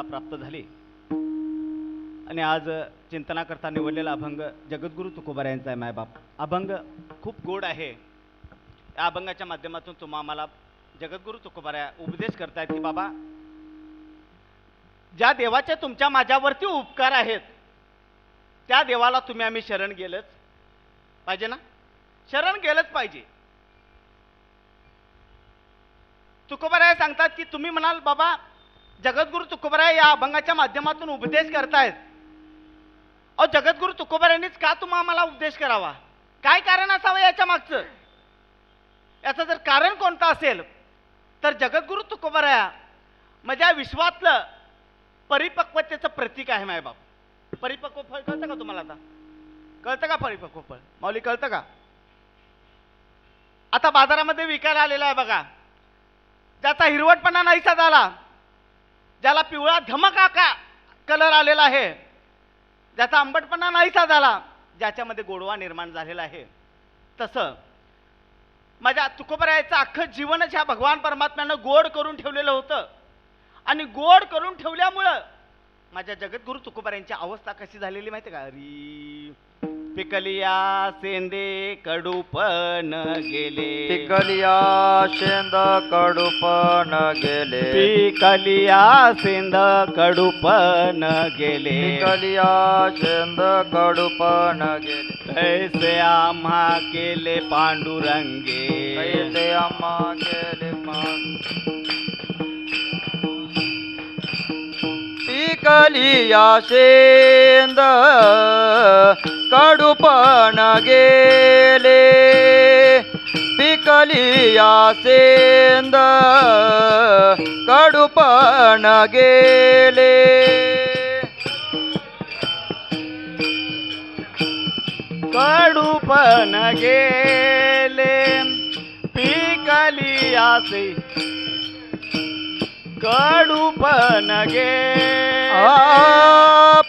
प्राप्त झाली आणि आज चिंतनाकरता निवडलेला अभंग जगद्गुरु तुकोबा यांचा आहे मायबाप. अभंग खूप गोड आहे. या अभंगाच्या माध्यमातून तुम्हा आम्हाला जगद्गुरु तुकोबा उपदेश करतायत की बाबा, ज्या देवाचे तुमच्या माझ्यावरती उपकार आहेत त्या देवाला तुम्ही आम्ही शरण गेलंच पाहिजे ना, शरण गेलंच पाहिजे. तुकोबा सांगतात की तुम्ही म्हणाल बाबा जगद्गुरु तुकोबा या अभंगाच्या माध्यमातून उपदेश करतायत. अहो जगद्गुरु तुकोबा यांनीच का तुम्हा आम्हाला उपदेश करावा? काय कारण असावं याच्या मागचं? याचं जर कारण कोणतं असेल तर जगद्गुरु तुकोबा माझ्या विश्वातलं परिपक्वतेचं प्रतीक आहे मायबाप. परिपक्व फळ कळतं का तुम्हाला? आता कळतं का परिपक्व फळ? माऊली कळतं का? आता बाजारामध्ये विकायला आलेला आहे बघा, ज्याचा हिरवटपणा नाहीसा झाला, ज्याला पिवळा धमकाका कलर आलेला आहे, ज्याचा आंबटपणा नाहीसा झाला, ज्याच्यामध्ये गोडवा निर्माण झालेला आहे, तसं माझ्या तुकोबरायाचं अख्खं जीवनच ह्या भगवान परमात्म्यानं गोड करून ठेवलेलं होतं. आणि गोड करून ठेवल्यामुळं माझ्या जगद्गुरु तुकोबरायांची अवस्था कशी झालेली माहिती का? री पिकलिया सेंदे कडूपण गेले, पिकलिया शेंद कडूपण गेले, पिकलिया सेंद कडूपण गेले, पिकलिया शेंद कडूपण गेले. कैसे आम्हा केले पांडुरंगे, कैसे आम्हा केले पिकलिया शेंद कडूपण गेले, पिकलिया शेंद कडूपण गेले. कडूपण गेले पिकलिया से कडूपण गेले,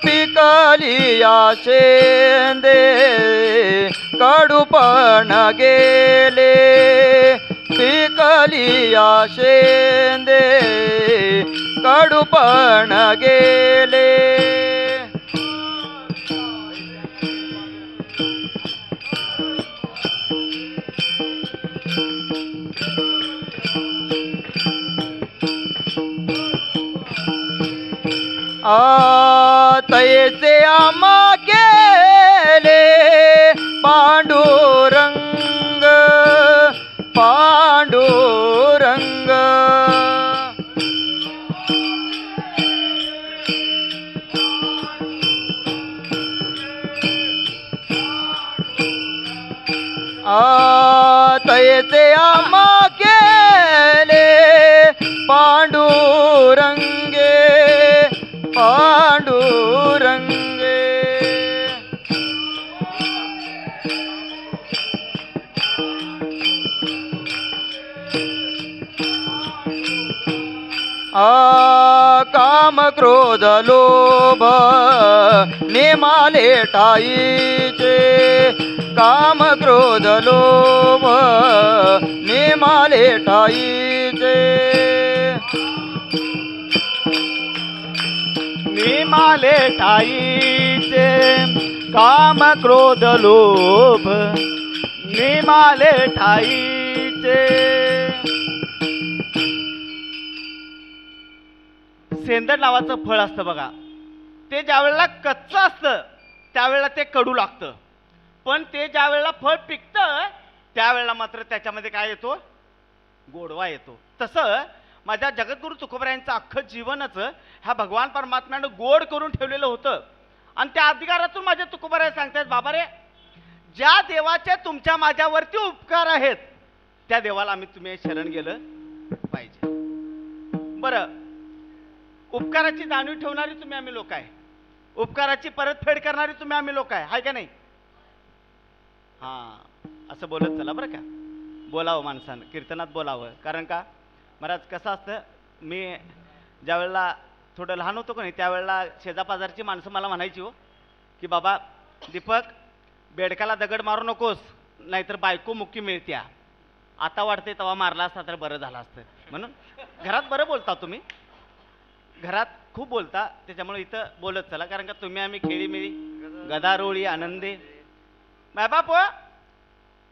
पिकलिया शेंदे कडूपण गेले, पिकलिया शेंदे कडूपण गेले. तैसे आम्हा केले पांडुरंग, पांडुरंग. तैसे आम्हा केले पांडुरंगे, पांडुरंगे. काम क्रोध लोभ नेमाले ठाईचे, काम क्रोध लोभ नेमाले ठाईचे, नेमाले ठाईचे. काम क्रोध लोभ नेमाले ठाईचे. सेंदड नावाचं फळ असतं बघा, ते ज्या वेळेला कच्चं असतं त्यावेळेला ते कडू लागतं, पण ते ज्या वेळेला फळ पिकतं त्यावेळेला मात्र त्याच्यामध्ये काय येतो? गोडवा येतो. तसं माझ्या जगद्गुरु तुकोबरायांचं अख्खं जीवनच ह्या भगवान परमात्म्यानं गोड करून ठेवलेलं होतं. आणि त्या अधिकारातून माझ्या तुकोबराय सांगतायत, बाबा रे, ज्या देवाचे तुमच्या माझ्यावरती उपकार आहेत त्या देवाला आम्ही तुम्ही शरण गेलं पाहिजे. बरं, उपकाराची जाणीव ठेवणारी तुम्ही आम्ही लोक आहे, उपकाराची परतफेड करणारी तुम्ही आम्ही लोक आहे, हाय का नाही? हां, असं बोलत चला बरं का. बोलावं माणसानं, कीर्तनात बोलावं. कारण का महाराज कसं असतं, मी ज्या वेळेला थोडं लहान होतो का नाही त्यावेळेला शेजापाजारची माणसं मला म्हणायची हो की बाबा दीपक, बेडकाला दगड मारू नकोस नाहीतर बायको मुक्की मिळत्या. आता वाटते तेव्हा मारला असता तर बरं झालं असतं. म्हणून घरात बरं बोलता तुम्ही, घरात खूप बोलता, त्याच्यामुळे इथं बोलत चला, कारण का तुम्ही आम्ही खेळीमेळी गदारोळी आनंदी मायबाप हो,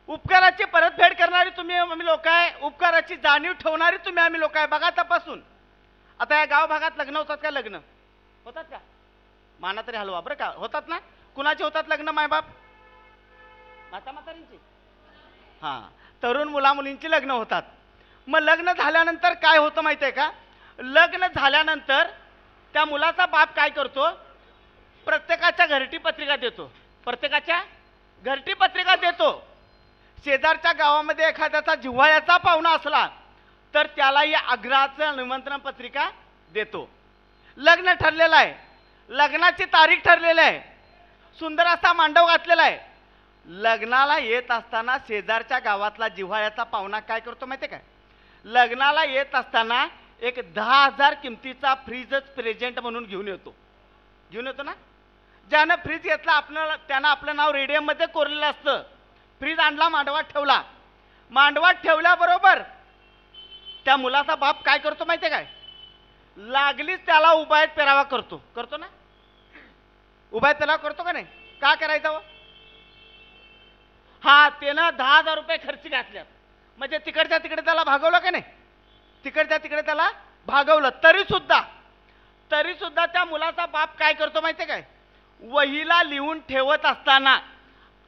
उपकाराची परतफेड करणारी तुम्ही आम्ही लोक आहे, उपकाराची जाणीव ठेवणारी तुम्ही आम्ही लोक आहे. बघा तपासून आता या गाव भागात लग्न होतात का? लग्न होतात का? माना तरी हलवा बरं का, होतात ना? कुणाचे होतात लग्न? मायबाप माता म्हातारींची, हां, तरुण मुला मुलींची लग्न होतात. मग लग्न झाल्यानंतर काय होतं माहिती आहे का? लग्न झाल्यानंतर त्या मुलाचा बाप काय करतो? प्रत्येकाच्या घरटी पत्रिका देतो. प्रत्येकाच्या घरटी पत्रिका देतो. शेजारच्या गावामध्ये एखाद्याचा जिव्हाळ्याचा पाहुणा असला तर त्यालाही आग्रहाचं निमंत्रण पत्रिका देतो. लग्न ठरलेलं आहे, लग्नाची तारीख ठरलेली आहे, सुंदर असा मांडव घातलेला आहे. लग्नाला येत असताना शेजारच्या गावातला जिव्हाळ्याचा पाहुणा काय करतो माहिती आहे काय? लग्नाला येत असताना एक 10,000 किमतीचा फ्रीजच प्रेझेंट म्हणून घेऊन येतो ना. ज्यानं फ्रीज घेतला आपल्याला त्यानं आपलं नाव रेडियममध्ये कोरलेलं असतं. फ्रीज आणला, मांडवात ठेवला. मांडवात ठेवल्याबरोबर त्या मुलाचा बाप काय करतो माहिती आहे काय? लागलीच त्याला उबायत पेरावा करतो ना. उबायत पेरावा करतो का नाही? का करायचा हो? हा, त्यानं 10,000 रुपये खर्च घातल्यात म्हणजे तिकडच्या तिकडे त्याला भागवलं का नाही? तिकडच्या तिकडे त्याला भागवलं. तरी सुद्धा त्या मुलाचा बाप काय करतो माहिती आहे काय? वहीला लिहून ठेवत असताना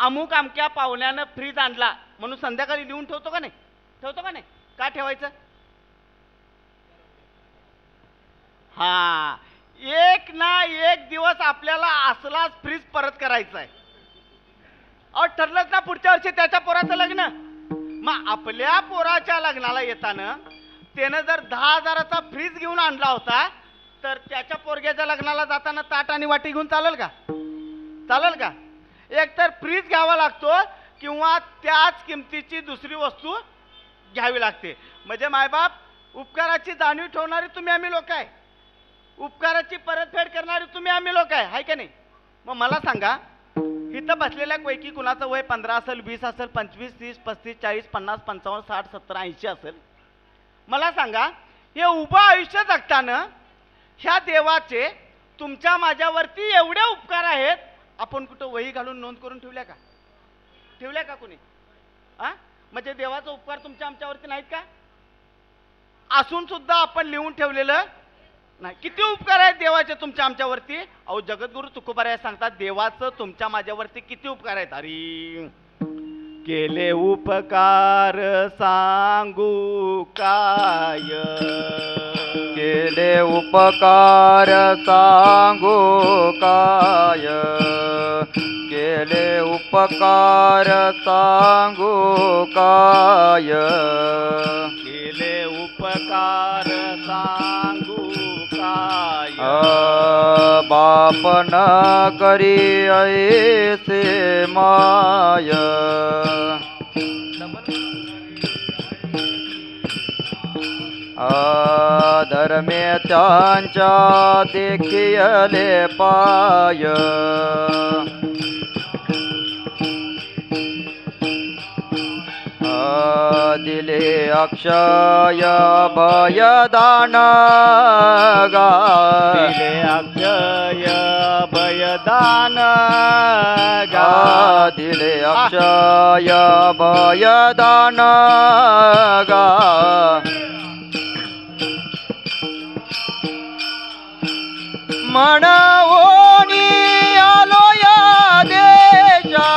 अमुक अमक्या पाहुण्यानं फ्रीज आणला म्हणून संध्याकाळी लिहून ठेवतो का नाही? का ठेवायचं? हा, एक ना एक दिवस आपल्याला असलाच फ्रीज परत करायचा आहे. अहो, ठरलंच ना पुढच्या वर्षी त्याच्या पोराचं लग्न. मग आपल्या पोराच्या लग्नाला येताना त्यानं जर 10,000चा फ्रीज घेऊन आणला होता तर त्याच्या पोरग्याच्या लग्नाला जाताना ताट आणि वाटी घेऊन चालेल का? एक तर फ्रीज घ्यावा लागतो किंवा त्याच किमतीची दुसरी वस्तू घ्यावी लागते. म्हणजे मायबाप उपकाराची जाणीव ठेवणारी तुम्ही आम्ही लोक आहे, उपकाराची परतफेड करणारी तुम्ही आम्ही लोक आहे का नाही? मग मला सांगा, इथं बसलेल्या पैकी कुणाचं वय 15 असेल, 20 असेल, 25, 30, 35, 40, 50, 55, 60, 70, 80 असेल. मला सांगा, हे उभं आयुष्य जगताना ह्या देवाचे तुमच्या माझ्यावरती एवढे उपकार आहेत, आपण कुठं वही घालून नोंद करून ठेवल्या का कोणी? म्हणजे देवाचा उपकार तुमच्या आमच्यावरती नाहीत का? असून सुद्धा आपण लिहून ठेवलेलं नाही. किती उपकार आहेत देवाचे तुमच्या आमच्यावरती? अहो, जगद्गुरु तुकोबाराय सांगतात, देवाचं तुमच्या माझ्यावरती किती उपकार आहेत. अरे केले उपकार सांगू काय, केले उपकार सांगू काय, केले उपकार सांगू काय, केले उपकार सांगू काय. बाप न करी ऐसे माय, धर्मे त्यांच्या देखियले पाय, दिले अक्षय भयदान गा, दिले अक्षय भयदान गा, दिले अक्षय भयदान गा. मनवोनी आलो या देशा,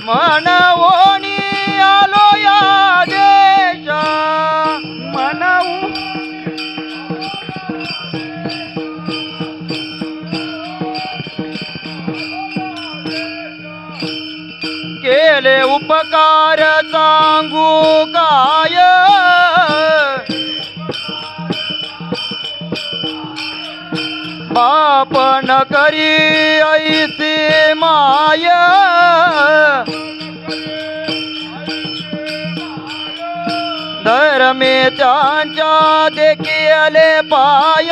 मनवोनी आलो या देशा, मनवू केले उपकार सांगू काय, बाप न करी ऐसी माय, धर्मे त्यांच्या देखियले पाय,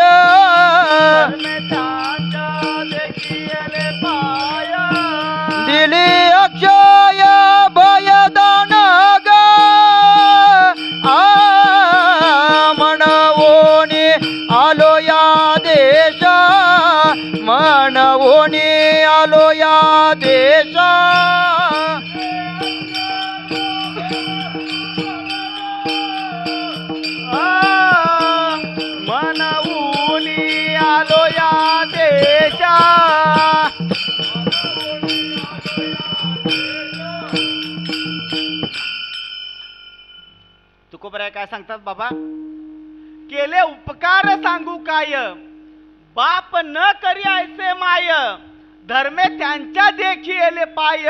दिली अक्षय भयदान गा, म्हणवोनी आलो या देश, मनवूनी आलो या देशा मनवूनी आलो या देशा तुकोबराय काय सांगतात बाबा, केले उपकार सांगू काय, बाप न करी ऐसे माय, धर्मे त्यांच्या देखी येले पाय,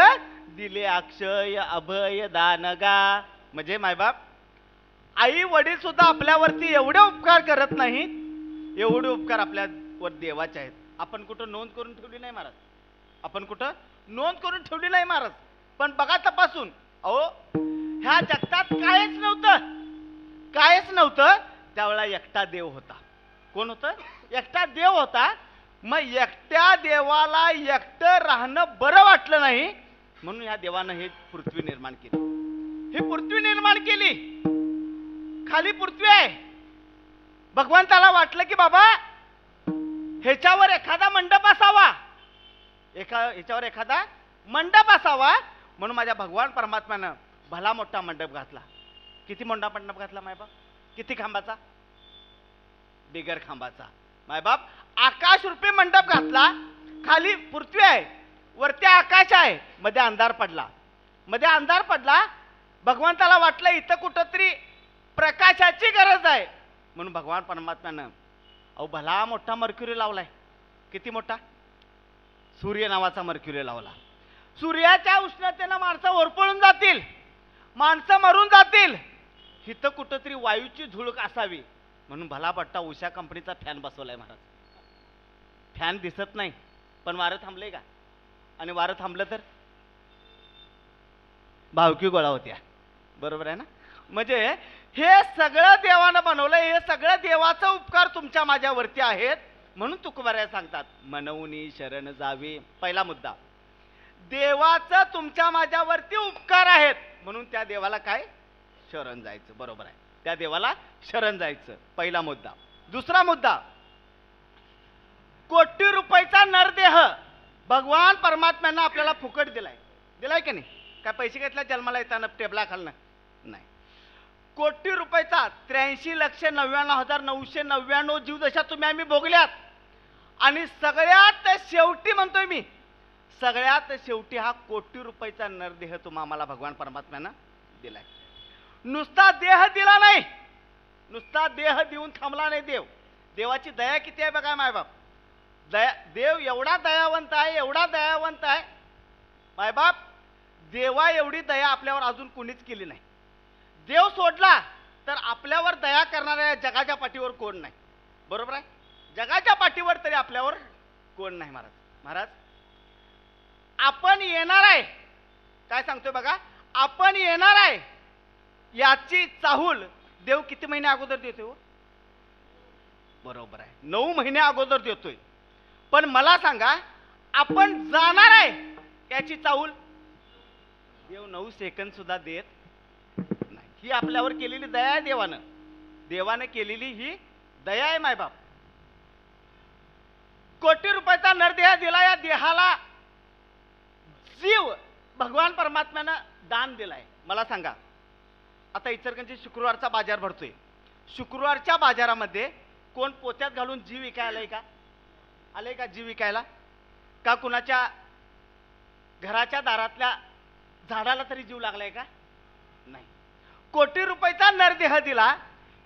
दिले अक्षय अभय दानगा. म्हणजे मायबाप आई वडील सुद्धा आपल्यावरती एवढे उपकार करत नाही, एवढे उपकार आपल्यावर देवाचे आहेत. आपण कुठं नोंद करून ठेवली नाही महाराज, आपण कुठं नोंद करून ठेवली नाही महाराज. पण बघा तपासून, अहो ह्या जगतात कायच नव्हतं, कायच नव्हतं. त्यावेळेला एकटा देव होता. कोण होतं? एकटा देव होता. मग एकट्या देवाला एकटं राहणं बरं वाटलं नाही, म्हणून ह्या देवानं हे पृथ्वी निर्माण केली. ही पृथ्वी निर्माण केली, खाली पृथ्वी आहे. भगवंताला वाटलं की बाबा ह्याच्यावर एखादा मंडप असावा, ह्याच्यावर एखादा मंडप असावा, म्हणून माझ्या भगवान परमात्म्यानं भला मोठा मंडप घातला. किती मोठा मंडप घातला मायबाप? किती खांबाचा? बिगर खांबाचा. मायबाप आकाश रूपी मंडप घातला. खाली पृथ्वी आहे, वरती आकाश आहे, मध्ये अंधार पडला. मध्ये अंधार पडला. भगवंताला वाटलं इथं कुठंतरी प्रकाशाची गरज आहे, म्हणून भगवान परमात्म्यानं अहो भला मोठा मर्क्युरी लावलाय. किती मोठा? सूर्य नावाचा मर्क्युरी लावला. सूर्याच्या उष्णतेनं माणसं होरपळून जातील, माणसं मरून जातील. इथं कुठंतरी वायूची झुळूक असावी, म्हणून भला पट्टा उषा कंपनीचा फॅन बसवलाय महाराज. फॅन दिसत नाही, पण वारं थांबलंय का? आणि वारं थांबलं तर भावकी गोळा होत्या. बरोबर आहे ना? म्हणजे हे सगळं देवानं बनवलंय, हे सगळं देवाचा उपकार तुमच्या माझ्यावरती आहेत. म्हणून तुकोबाराय सांगतात मनवूनी शरण जावे. पहिला मुद्दा, देवाचं तुमच्या माझ्यावरती उपकार आहेत, म्हणून त्या देवाला काय? शरण जायचं. बरोबर आहे, त्या देवाला शरण जायचं. पहिला मुद्दा. दुसरा मुद्दा, कोटी रुपयाचा नरदेह भगवान परमात्म्यानं आपल्याला फुकट दिलाय. दिलाय की नाही? काय पैसे घेतला जन्माला येताना टेबला खालनं? नाही. कोटी रुपयाचा 83,99,999 जीवदशा तुम्ही आम्ही भोगल्यात. आणि सगळ्यात शेवटी म्हणतोय मी, सगळ्यात शेवटी हा कोटी रुपयाचा नरदेह तुम्हा आम्हाला भगवान परमात्म्यानं दिलाय. नुसता देह दिला नाही, नुसता देह देऊन थांबला नाही देव. देवाची दया किती आहे बघा मायबाप. देव एवढा दयावंत आहे, एवढा दयावंत आहे मायबाप. देवा एवढी दया आपल्यावर अजून कोणीच केली नाही. देव सोडला तर आपल्यावर दया करणाऱ्या जगाच्या पाठीवर कोण नाही. बरोबर आहे? जगाच्या पाठीवर तरी आपल्यावर कोण नाही महाराज. महाराज आपण येणार आहे, काय सांगतोय बघा, आपण येणार आहे याची चाहूल देव किती महिने अगोदर देतोय? बरोबर आहे, 9 महिने अगोदर देतोय. पण मला सांगा, आपण जाणार आहे याची चाहूल देव 9 सेकंद सुद्धा देत नाही. ही आपल्यावर केलेली दया आहे देवानं. देवानं केलेली ही दया आहे मायबाप. कोटी रुपयाचा नरदेह दिला. या देहाला जीव भगवान परमात्म्यानं दान दिलाय. मला सांगा, आता इचलकरंजी शुक्रवारचा बाजार भरतोय. शुक्रवारच्या बाजारामध्ये कोण पोत्यात घालून जीव विकायला आलंय का? आलंय का जीव विकायला? का कुणाच्या घराच्या दारातल्या झाडाला तरी जीव लागलाय का? नाही. कोटी रुपयाचा नरदेह दिला.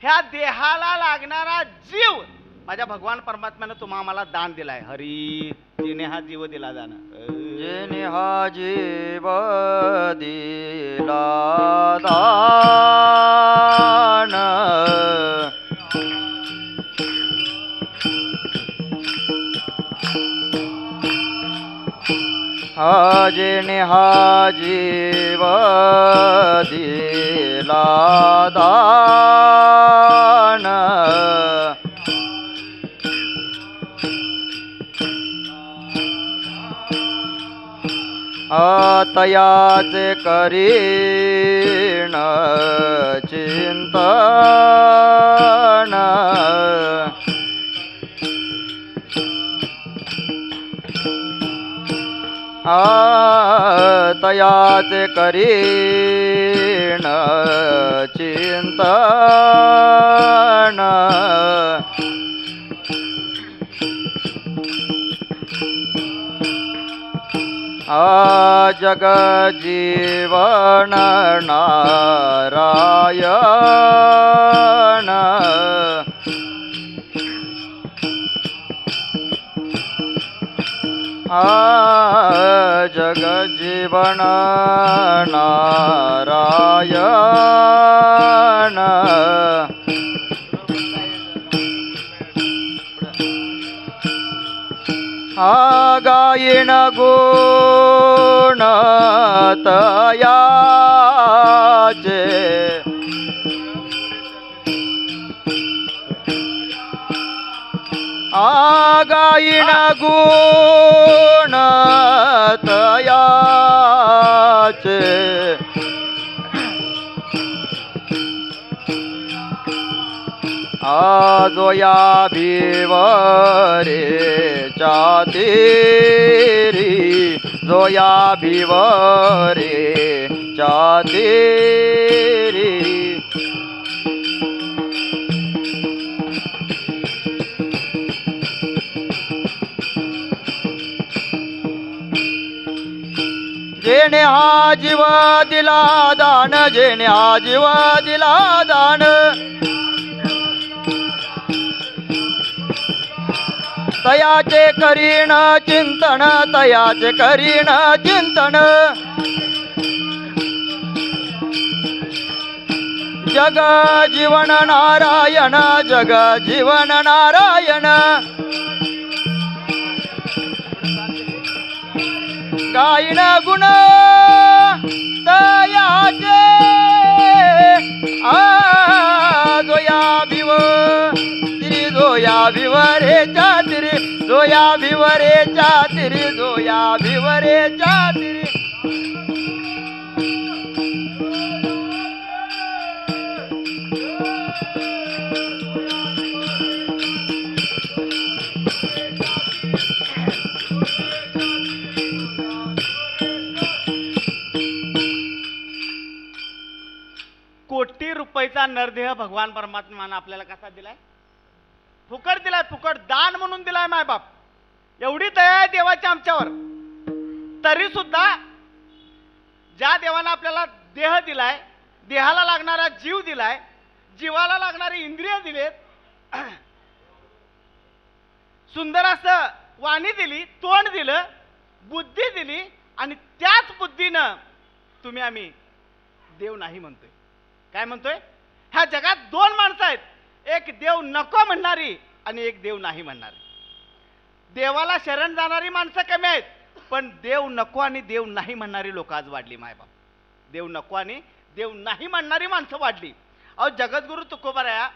ह्या देहाला लागणारा जीव माझ्या भगवान परमात्म्यानं तुम्हा आम्हाला दान दिलाय. हरी जिने हा जीव दिला दान, जिने हा जीव दिला दान, हा जिने हा जीव दिला दान, तयाचे करीण चिंतन, तयाचे करीन चिंतन जग जीवन नारायण जग जीवन नारायण गायिन गुण तयाचे गायिन गुण तयाचे जोया भिवरे चातेरी जोया भिवरे चातेरी जेने हा जीव दिला दान जेने हा जीव दिला दान तयाचे करीन चिंतन तयाचे करीन चिंतन जग जीवन नारायण जग जीवन नारायण गायन गुण तयाचे जोया भिव तिरी जोया भिवरे चातिरी जोया भिवरे चातिरी जोया भिवरे चातिरी कोटी रुपयाचा नरदेह भगवान परमात्म्यानं आपल्याला कसा दिलाय? फुकट दिलाय, फुकट दान म्हणून दिलाय मायबाप. एवढी दया आहे देवाची आमच्यावर. तरी सुद्धा ज्या देवानं आपल्याला देह दिलाय, देहाला लागणारा जीव दिलाय, जीवाला लागणारी इंद्रिय दिलेत, सुंदर असं वाणी दिली, तोंड दिलं, बुद्धी दिली, आणि त्याच बुद्धीनं तुम्ही आम्ही देव नाही म्हणतोय. काय म्हणतोय? ह्या जगात दोन माणसं आहेत, एक देव नको म्हणणारी आणि एक देव नाही म्हणणारी. देवाला शरण जाणारी माणसं कमी आहेत, पण देव नको आणि देव नाही म्हणणारी लोक आज वाढली मायबाप. देव नको आणि देव नाही म्हणणारी माणसं वाढली. अहो जगद्गुरु तुकोबाराया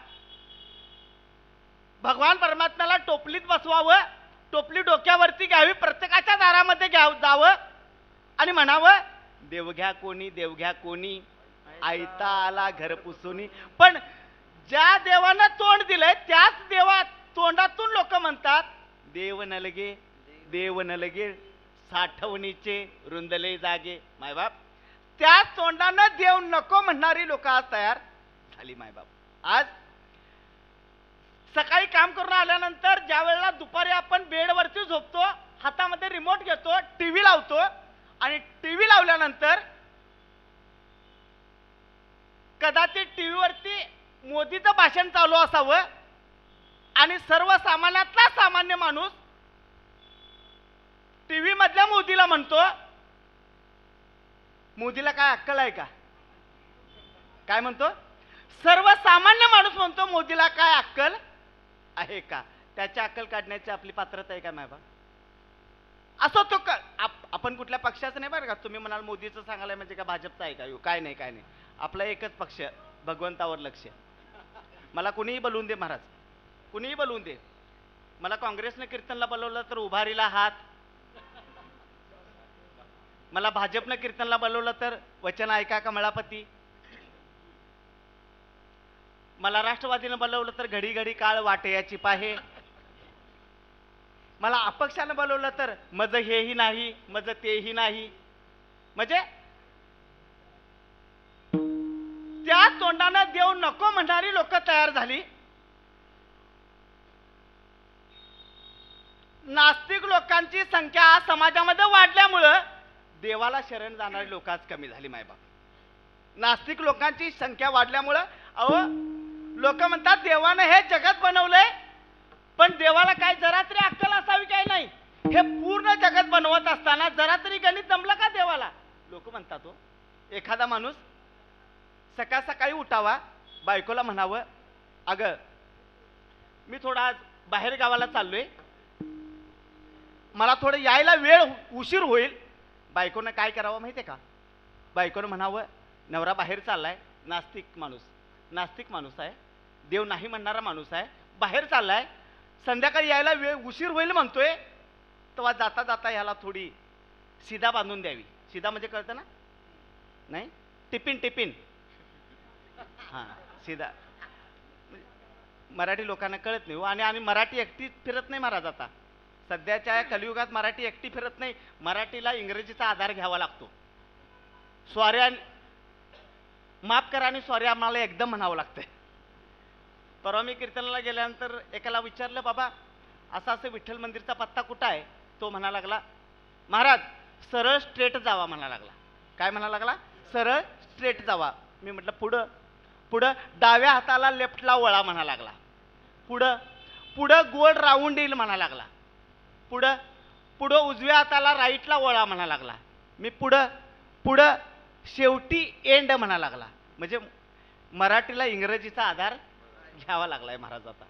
भगवान परमात्म्याला टोपलीत बसवावं, टोपली डोक्यावरती घ्यावी, प्रत्येकाच्या दारामध्ये जावं आणि म्हणावं देव घ्या कोणी, देव घ्या कोणी, आयता आला घर पुसुनी. पण ज्या देवानं तोंड दिलंय त्याच देवा तोंडातून लोक म्हणतात देव न लगे, देव न लगे, साठवणीचे रुंदले जागे. मायबाप त्याच तोंडानं देव नको म्हणणारी लोक आज तयार झाली मायबाप. आज सकाळी काम करून आल्यानंतर ज्या वेळेला दुपारी आपण बेडवरती झोपतो, हातामध्ये रिमोट घेतो, टीव्ही लावतो, आणि टीव्ही लावल्यानंतर कदाचित टीव्हीवरती मोदीचं भाषण चालू असावं आणि सर्वसामान्यातला सामान्य माणूस टीव्ही मधल्या मोदीला म्हणतो, मोदीला काय अक्कल आहे का? काय म्हणतो? सर्वसामान्य माणूस म्हणतो मोदीला काय अक्कल आहे का? त्याच्या अक्कल काढण्याची आपली पात्रता आहे का मायबा? असो तो आपण कुठल्या पक्षाचं नाही बरं का. तुम्ही म्हणाल मोदीचं सांगायला म्हणजे का भाजपचं आहे का? काय नाही, काय नाही. आपला एकच पक्ष, भगवंतावर लक्ष. मला कुणीही बोलवून दे महाराज, कुणीही बोलवून दे. मला काँग्रेसने कीर्तनला बोलवलं तर उभारीला हात, मला भाजपनं कीर्तनला बोलवलं तर वचन ऐका कमळापती, मला राष्ट्रवादीनं बोलवलं तर घडी घडी काळ वाटे याची पाहे, मला अपक्षानं बोलवलं तर मज हेही नाही, मज तेही नाही. म्हणजे त्या तोंडानं देव नको म्हणणारी लोक तयार झाली. नास्तिक लोकांची संख्या समाजामध्ये वाढल्यामुळं देवाला शरण जाणारी लोक आज कमी झाली. मायबाप, नास्तिक लोकांची संख्या वाढल्यामुळं अहो लोक म्हणतात देवानं हे जगत बनवलंय, पण देवाला काय जरा तरी अक्कल असावी काय नाही. हे पूर्ण जगत बनवत असताना जरा तरी गणित जमलं का देवाला? लोक म्हणतात. हो, एखादा माणूस सकाळ सकाळी उठावा, बायकोला म्हणावं, अगं मी थोडा आज बाहेर गावाला चाललोय, मला थोडं यायला वेळ उशीर होईल. बायकोनं काय करावं माहितीये का? बायकोनं म्हणावं, नवरा बाहेर चाललाय, नास्तिक माणूस आहे, देव नाही म्हणणारा माणूस आहे, बाहेर चाललाय, संध्याकाळी यायला वेळ उशीर होईल म्हणतोय, तेव्हा जाता जाता ह्याला थोडी शिदा बांधून द्यावी. शिदा म्हणजे कळतं ना? नाही, टिफिन. हां, शिदा मराठी लोकांना कळत नाही हो. आणि मराठी एकटी फिरत नाही महाराज. आता सध्याच्या कलियुगात मराठी एकटी फिरत नाही. मराठीला इंग्रजीचा आधार घ्यावा लागतो. सॉरी माफ करा आणि सॉरी आम्हाला एकदम म्हणावं लागतंय. परवा मी कीर्तनाला गेल्यानंतर एकाला विचारलं, बाबा असं विठ्ठल मंदिरचा पत्ता कुठं आहे? तो म्हणा लागला, महाराज सरळ स्ट्रेट जावा म्हणा लागला. काय म्हणा लागला? सरळ स्ट्रेट जावा. मी म्हटलं पुढं पुढं डाव्या हाताला लेफ्टला वळा म्हणा लागला. पुढं गोल राऊंड येईल म्हणा लागला. पुढं उजव्या हाताला राईटला वळा म्हणा लागला. मी पुढं शेवटी एंड म्हणा लागला. म्हणजे मराठीला इंग्रजीचा आधार घ्यावा लागलाय महाराज. आता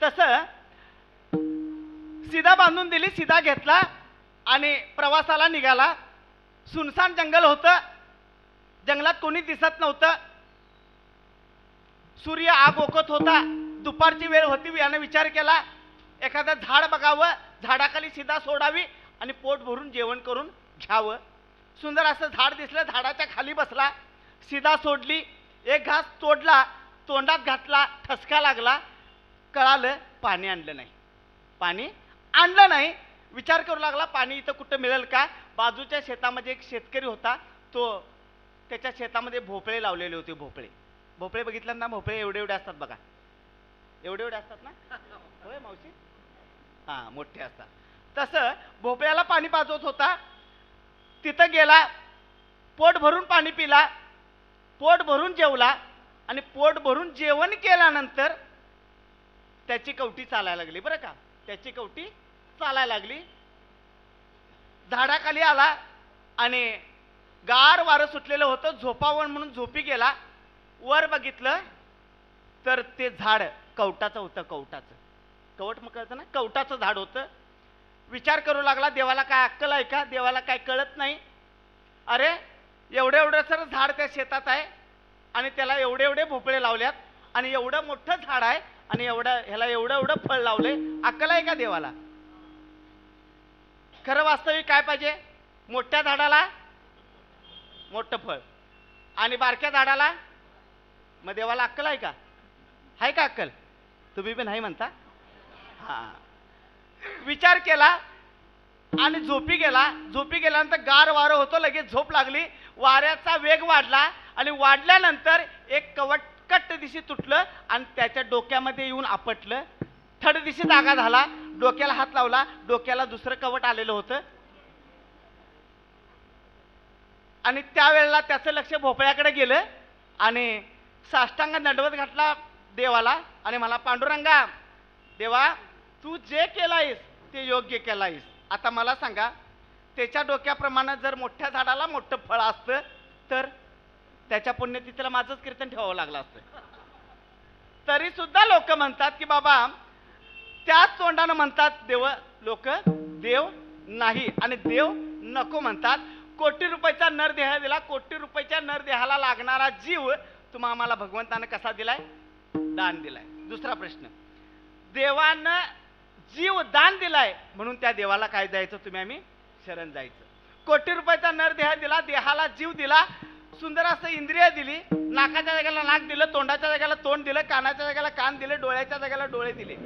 तसं सीधा बांधून दिली, सीधा घेतला आणि प्रवासाला निघाला. सुनसान जंगल होतं, जंगलात कोणी दिसत नव्हतं, सूर्य आग ओकत होता, दुपारची वेळ होती. यानं विचार केला एखादं झाड बघावं, झाडाखाली सीधा सोडावी आणि पोट भरून जेवण करून घ्यावं. सुंदर असं झाड दिसलं, झाडाच्या खाली बसला, सीधा सोडली, एक घास तोडला, तोंडात घातला, ठसका लागला, कळालं पाणी आणलं नाही. विचार करू लागला पाणी इथं कुठं मिळेल का? बाजूच्या शेतामध्ये एक शेतकरी होता, तो त्याच्या शेतामध्ये भोपळे लावलेले होते. भोपळे बघितलं ना? भोपळे एवढे असतात बघा, एवढे असतात ना? होय मावशी? हां, मोठे असतात. तसं भोपळ्याला पाणी पाजवत होता. तिथं गेला, पोट भरून पाणी पिला, पोट भरून जेवला आणि पोट भरून जेवण केल्यानंतर त्याची कवटी चालायला लागली. बरं का, त्याची कवटी चालायला लागली. झाडाखाली आला आणि गार वारं सुटलेलं होतं, झोपावं म्हणून झोपी गेला. वर बघितलं तर ते झाड कवटाचं होतं. कवट मग कळतं ना? कवटाचं झाड होतं. विचार करू लागला, देवाला काय अक्कल आहे का? देवाला काय कळत नाही? अरे एवढं सर झाड त्या शेतात आहे आणि त्याला एवढे भोपळे लावल्यात आणि एवढं मोठं झाड आहे आणि ह्याला एवढं फळ लावले, अक्कल आहे का देवाला? खरं वास्तविक काय पाहिजे? मोठ्या झाडाला मोठं फळ आणि बारक्या झाडाला. मग देवाला अक्कल आहे का? आहे का अक्कल? तुम्ही पण नाही म्हणता. हा, विचार केला आणि झोपी गेल्यानंतर गार वारं होतं, लगेच झोप लागली. वाऱ्याचा वेग वाढला आणि वाढल्यानंतर एक कवट कट्ट दिशी तुटलं आणि त्याच्या डोक्यामध्ये येऊन आपटलं. थड दिशी जागा झाला, डोक्याला हात लावला, डोक्याला दुसरं कवट आलेलं होतं आणि त्यावेळेला त्याचं लक्ष भोपळ्याकडे गेलं आणि साष्टांग दंडवत घातला देवाला आणि मला, पांडुरंगा, देवा तू जे केलायस ते योग्य केलायस. आता मला सांगा, त्याच्या डोक्याप्रमाणे जर मोठ्या झाडाला मोठं फळ असतं तर त्याच्या पुण्यतिथीला माझंच कीर्तन ठेवावं लागलं असतं. तरी सुद्धा लोक म्हणतात की बाबा, त्याच तोंडानं म्हणतात लोक देव नाही आणि देव नको म्हणतात. कोटी रुपयाचा नरदेह दिला, कोटी रुपयाच्या नरदेहाला लागणारा जीव तुम्हा आम्हाला भगवंतानं कसा दिलाय? दान दिलाय. दुसरा प्रश्न, देवानं जीव दान दिलाय म्हणून त्या देवाला काय द्यायचं? तुम्ही आम्ही शरण जायचं. कोटी रुपयाचा नरदेह दिला, देहाला जीव दिला, सुंदर असं इंद्रिय दिली, नाकाच्या जागेला नाक दिलं, तोंडाच्या जागेला तोंड दिलं, कानाच्या जागेला कान दिले, डोळ्याच्या जागेला डोळे दिले.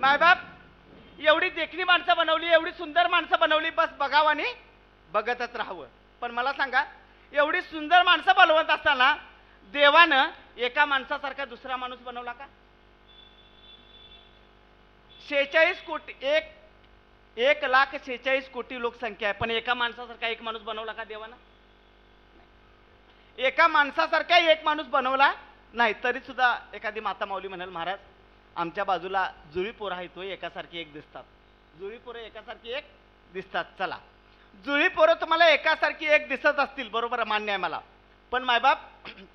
मायबाप एवढी देखणी माणसं बनवली, एवढी सुंदर माणसं बनवली, बस बघावं आणि बघतच राहावं. पण मला सांगा, एवढी सुंदर माणसं बनवत असताना देवानं एका माणसासारखा दुसरा माणूस बनवला का? 46 कोटी 1,46,00,000 कोटी लोकसंख्या आहे, पण एका माणसासारखा एक माणूस बनवला का देवानं? एका माणसासारखा एक माणूस बनवला नाही. तरी सुद्धा एखादी माता माऊली म्हणाल, महाराज आमच्या बाजूला जुळी पोरं आहेत, तो एकासारखी एक दिसतात. जुळी पोरं एकासारखी एक दिसतात. चला, जुळी पोरं तुम्हाला एकासारखी एक दिसत असतील, बरोबर मान्य आहे मला. पण मायबाप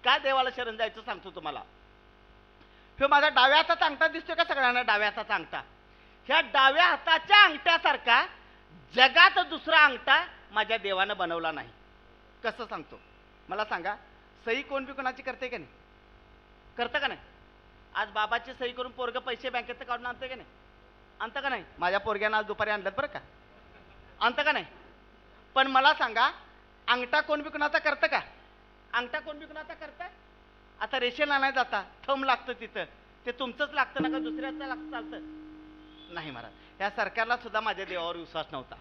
का देवाला शरण जायचं सांगतो तुम्हाला. ह्यो माझा डाव्या हाताचा अंगठा दिसतोय का सगळ्यांना? डाव्या हाताचा अंगठा. ह्या डाव्या हाताच्या अंगठ्यासारखा जगात दुसरा अंगठा माझ्या देवानं बनवला नाही. कसं सांगतो मला सांगा. सही कोण बी कोणाची करते का नाही? करतं का नाही? आज बाबाची सही करून पोरग पैसे बँकेत काढून आणते का नाही? आणतं का नाही? माझ्या पोरग्यानं आज दुपारी आणलं बरं का. आणतं का नाही? पण मला सांगा, अंगठा कोण बी कोणाचा करतं का? अंगठा कोण बी कोणाचा करतं? आता रेशन आणायला जाता, थंब लागतं तिथं, ते तुमचंच लागतं ना का दुसऱ्याचं लागतं? चालतं नाही महाराज. या सरकारला सुद्धा माझ्या देवावर विश्वास नव्हता.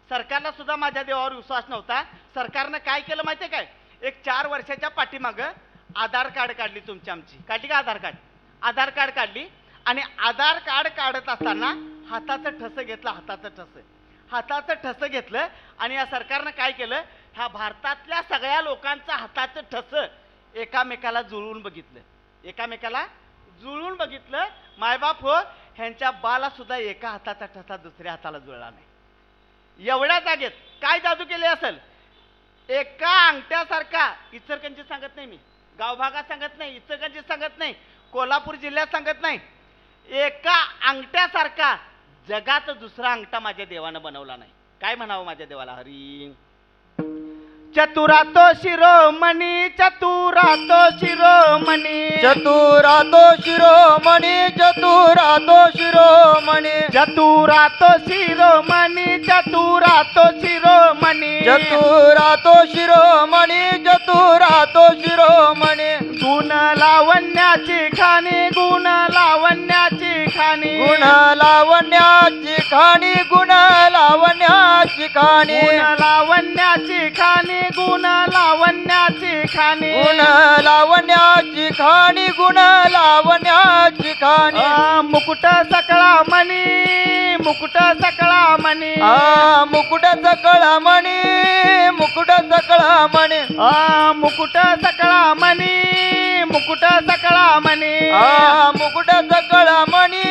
सरकारला सुद्धा माझ्या देवावर विश्वास नव्हता. सरकारनं काय केलं माहितीये काय? एक 4 वर्षाच्या पाठीमागं आधार कार्ड काढली तुमची आमची. काढली का आधार कार्ड? आधार कार्ड काढली आणि आधार कार्ड काढत असताना हाताचं ठसं घेतलं. हाताचं ठसं घेतलं आणि या सरकारनं काय केलं? ह्या भारतातल्या सगळ्या लोकांचं हाताचं ठसं एकामेकाला जुळवून बघितलं. मायबाप हो, ह्यांच्या बाला सुद्धा एका हाताचा ठसा दुसऱ्या हाताला जुळला नाही. एवढ्या जागेत काय जादू केली असेल? एका अंगठ्यासारखा, इचलकरंजीत सांगत नाही मी, गावभागात सांगत नाही, इचलकरंजीत सांगत नाही, कोल्हापूर जिल्ह्यात सांगत नाही, एका अंगठ्यासारखा जगात दुसरा अंगठा माझ्या देवानं बनवला नाही. काय म्हणावं माझ्या देवाला? हरी चतुरातो शिरोमणी, चतुरातो शिरोमणी, चतुरातो शिरोमणी, चतुरातो शिरोमणी, चतुरातो शिरोमणी, चतुरातो शिरोमणी, चतुरातो शिरोमणी, चतुरातो शिरोमणी. गुण लावण्याची खाणी, गुण लावण्याची खाणी, गुण लावण्याची खाणी, गुण लावण्याची खाणी, गुण लावण्याची खाणी, गुण लावण्याची खाणी, गुण लावण्याची खाणी, गुण लावण्याची खाणी. मुकुट सकळा मणी, मुकुट सकळा मणी, मुकुट सकळा मणी, मुकुट सकळा मणी, मुकुट सकळा मणी, मुकुट सकळा मणी, मुकुट सकळा मणी,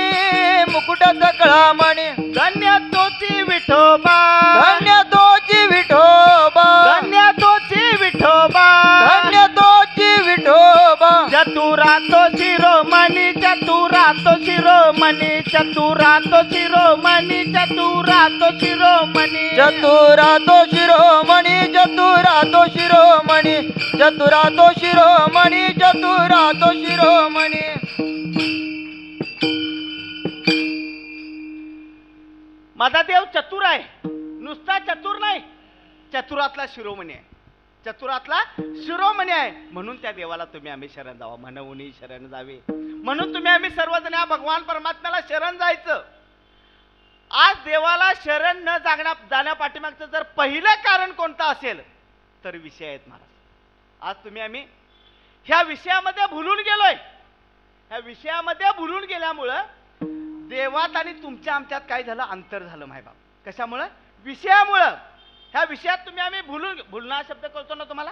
मुकुट सकळा मणी. धन्य तोची विठोबा, धन्य तोची विठोबा, धन्य तोची विठोबा, धन्य तोची विठोबा. चतुरातो शिरोमणी, चतुरातो शिरोमणी, चतुरातो शिरोमणी, चतुरातो शिरोमणी, चतुरातो शिरोमणी, चतुरातो शिरोमणी, चतुरातो शिरोमणी, चतुरातो शिरोमणी. माझा देव चतुर आहे, नुसता चतुर नाही, चतुरातला शिरोमणी आहे. चतुरातला शिरोमणी आहे म्हणून त्या देवाला तुम्ही आम्ही शरण जावा, म्हणून शरण जावे, म्हणून तुम्ही आम्ही सर्वजण या भगवान परमात्म्याला शरण जायचं. आज देवाला शरण न जाण्या पाठीमागचं जर पहिलं कारण कोणतं असेल तर विषय आहेत महाराज. आज तुम्ही आम्ही ह्या विषयामध्ये भुलून गेलोय. ह्या विषयामध्ये भुलून गेल्यामुळं देवात आणि तुमच्या आमच्यात काय झालं? अंतर झालं मायबाप. कशामुळं? विषयामुळं. ह्या विषयात तुम्ही आम्ही भुलणं हा शब्द कळतो ना तुम्हाला?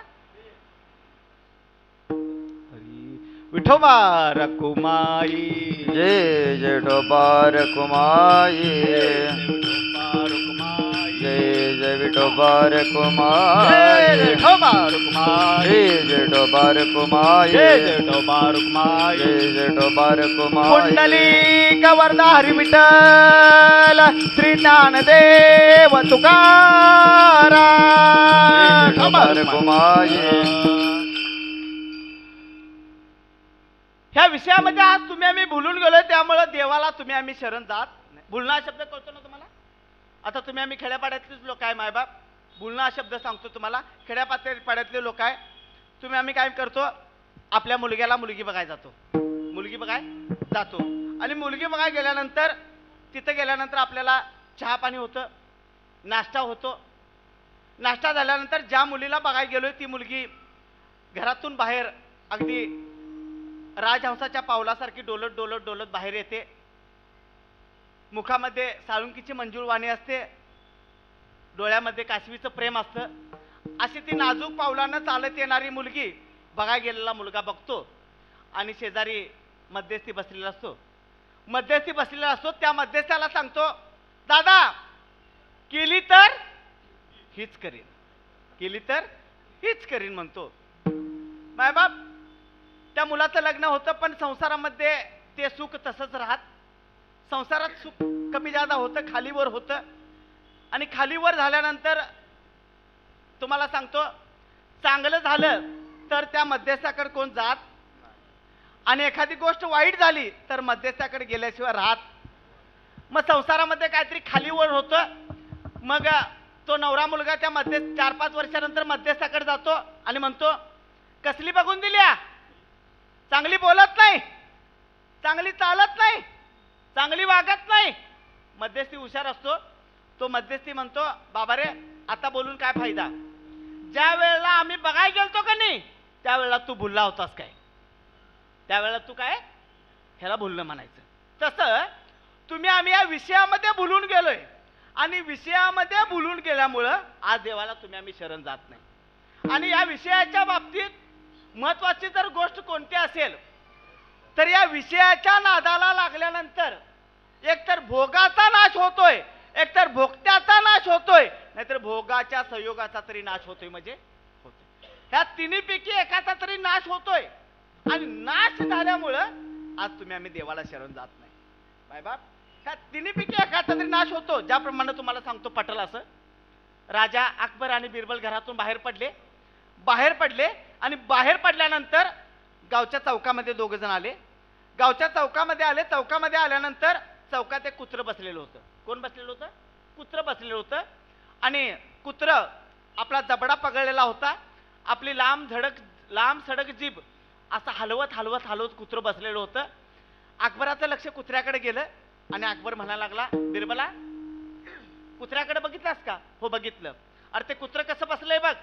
विठोबा रकुमाई, जय जय विठोबा रकुमाई, जय जय विठोबा रकुमाई, जय विठोबा रकुमाई, जय जय विठोबा रकुमाई, जय जय विठोबा रकुमाई, जय जय विठोबा रकुमाई. पुंडलिक वरदा हरी विठ्ठल, श्री ज्ञानदेव तुकाराम. विठोबा रकुमाई. ह्या विषयामध्ये आज तुम्ही आम्ही भुलून गेलोय, त्यामुळे देवाला तुम्ही आम्ही शरण जात नाही. भुलणं हा शब्द कळतो ना तुम्हाला? आता तुम्ही आम्ही खेड्यापाड्यातलेच लोक आहे मायबाप, भुलणं हा शब्द सांगतो तुम्हाला. खेड्यापाड्यातले लोक आहे, तुम्ही आम्ही काय करतो? आपल्या मुलग्याला मुलगी बघायला जातो, मुलगी बघाय जातो आणि मुलगी बघायला गेल्यानंतर तिथं गेल्यानंतर आपल्याला चहा पाणी होतं, नाश्ता होतो. नाश्ता झाल्यानंतर ज्या मुलीला बघायला गेलोय ती मुलगी घरातून बाहेर अगदी राजहंसाच्या पावलासारखी डोलत डोलत डोलत बाहेर येते. मुखामध्ये साळुंकीची मंजूळ वाणी असते, डोळ्यामध्ये काशवीचं प्रेम असतं. अशी ती नाजूक पावलानं चालत येणारी मुलगी बघायला गेलेला मुलगा बघतो आणि शेजारी मध्यस्थी बसलेला असतो. मध्यस्थी बसलेला असतो त्या मध्यस्थाला सांगतो, दादा केली तर हीच करीन, केली तर हीच करीन म्हणतो. मायबाप त्या मुलाचं लग्न होतं, पण संसारामध्ये ते सुख तसंच राहत. संसारात सुख कमी जादा होतं, खालीवर होतं. आणि खालीवर झाल्यानंतर तुम्हाला सांगतो, चांगलं झालं तर त्या मध्यस्थाकडे कोण जात, आणि एखादी गोष्ट वाईट झाली तर मध्यस्थाकडे गेल्याशिवाय राहत. मग संसारामध्ये काहीतरी खालीवर होतं. मग तो नवरा मुलगा त्या 4-5 वर्षानंतर मध्यस्थाकडे जातो आणि म्हणतो, कसली बघून दिल्या, चांगली बोलत नाही, चांगली चालत नाही, चांगली वागत नाही. मध्यस्थी हुशार असतो. तो मध्यस्थी म्हणतो, बाबा रे आता बोलून काय फायदा, ज्या वेळेला आम्ही बघायला गेलतो का नाही त्यावेळेला तू भुलला होतास काय, त्यावेळेला तू काय ह्याला भुलणं म्हणायचं. तसं तुम्ही आम्ही या विषयामध्ये भुलून गेलोय, आणि विषयामध्ये भुलून गेल्यामुळं आज देवाला तुम्ही आम्ही शरण जात नाही. आणि या विषयाच्या बाबतीत महत्वाची जर गोष्ट कोणती असेल तर या विषयाच्या नादाला लागल्यानंतर एकतर भोगाचा नाश होतोय, एकतर भोगत्याचा नाश होतोय, नाहीतर भोगाच्या संयोगाचा तरी नाश होतोय. म्हणजे होतोय ह्या तिन्हीपैकी एकाचा तरी नाश होतोय. आणि नाश झाल्यामुळं आज तुम्ही आम्ही देवाला शरण जात नाही. बाय बाप ह्या तिन्हीपैकी एकाचा तरी नाश होतो. ज्याप्रमाणे तुम्हाला सांगतो पटल असं, राजा अकबर आणि बिरबल घरातून बाहेर पडले आणि बाहेर पडल्यानंतर गावच्या चौकामध्ये दोघ जण आले. गावच्या चौकामध्ये आले. चौकामध्ये आल्यानंतर चौकात एक कुत्रं बसलेलं होतं. कोण बसलेलं होतं? कुत्रं बसलेलं होतं. आणि कुत्रं आपला जबडा पगळलेला होता, आपली लांब सडक जीभ असं हलवत कुत्रं बसलेलं होतं. अकबराचं लक्ष कुत्र्याकडे गेलं आणि अकबर म्हणायला लागला, बिरबला कुत्र्याकडे बघितलास का? हो बघितलं. अरे ते कुत्रं कसं बसलंय बघ.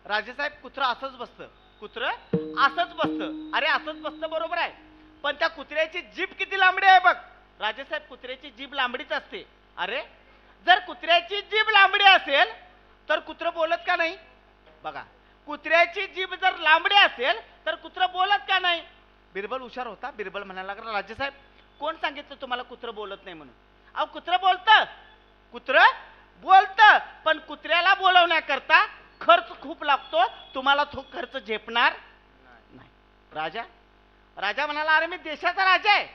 राजेसाहेब कुत्रं असंच बसतं, कुत्रं असंच बसतं. अरे असंच बसतं बरोबर आहे, पण त्या कुत्र्याची जीभ किती लांबडी आहे बघ. राजेसाहेब कुत्र्याची जीभ लांबडीच असते. अरे जर कुत्र्याची जीभ लांबडी असेल तर कुत्रं बोलत का नाही? बघा, कुत्र्याची जीभ जर लांबडी असेल तर कुत्रं बोलत का नाही? बिरबल हुशार होता. बिरबल म्हणायला लागला, राजेसाहेब कोण सांगितलं तुम्हाला कुत्रं बोलत नाही म्हणून? अहो कुत्रं बोलतं, पण कुत्र्याला बोलवण्याकरता खर्च खूप लागतो. तुम्हाला तो खर्च झेपणार नाही. राजा म्हणाला, अरे मी देशाचा राजा आहे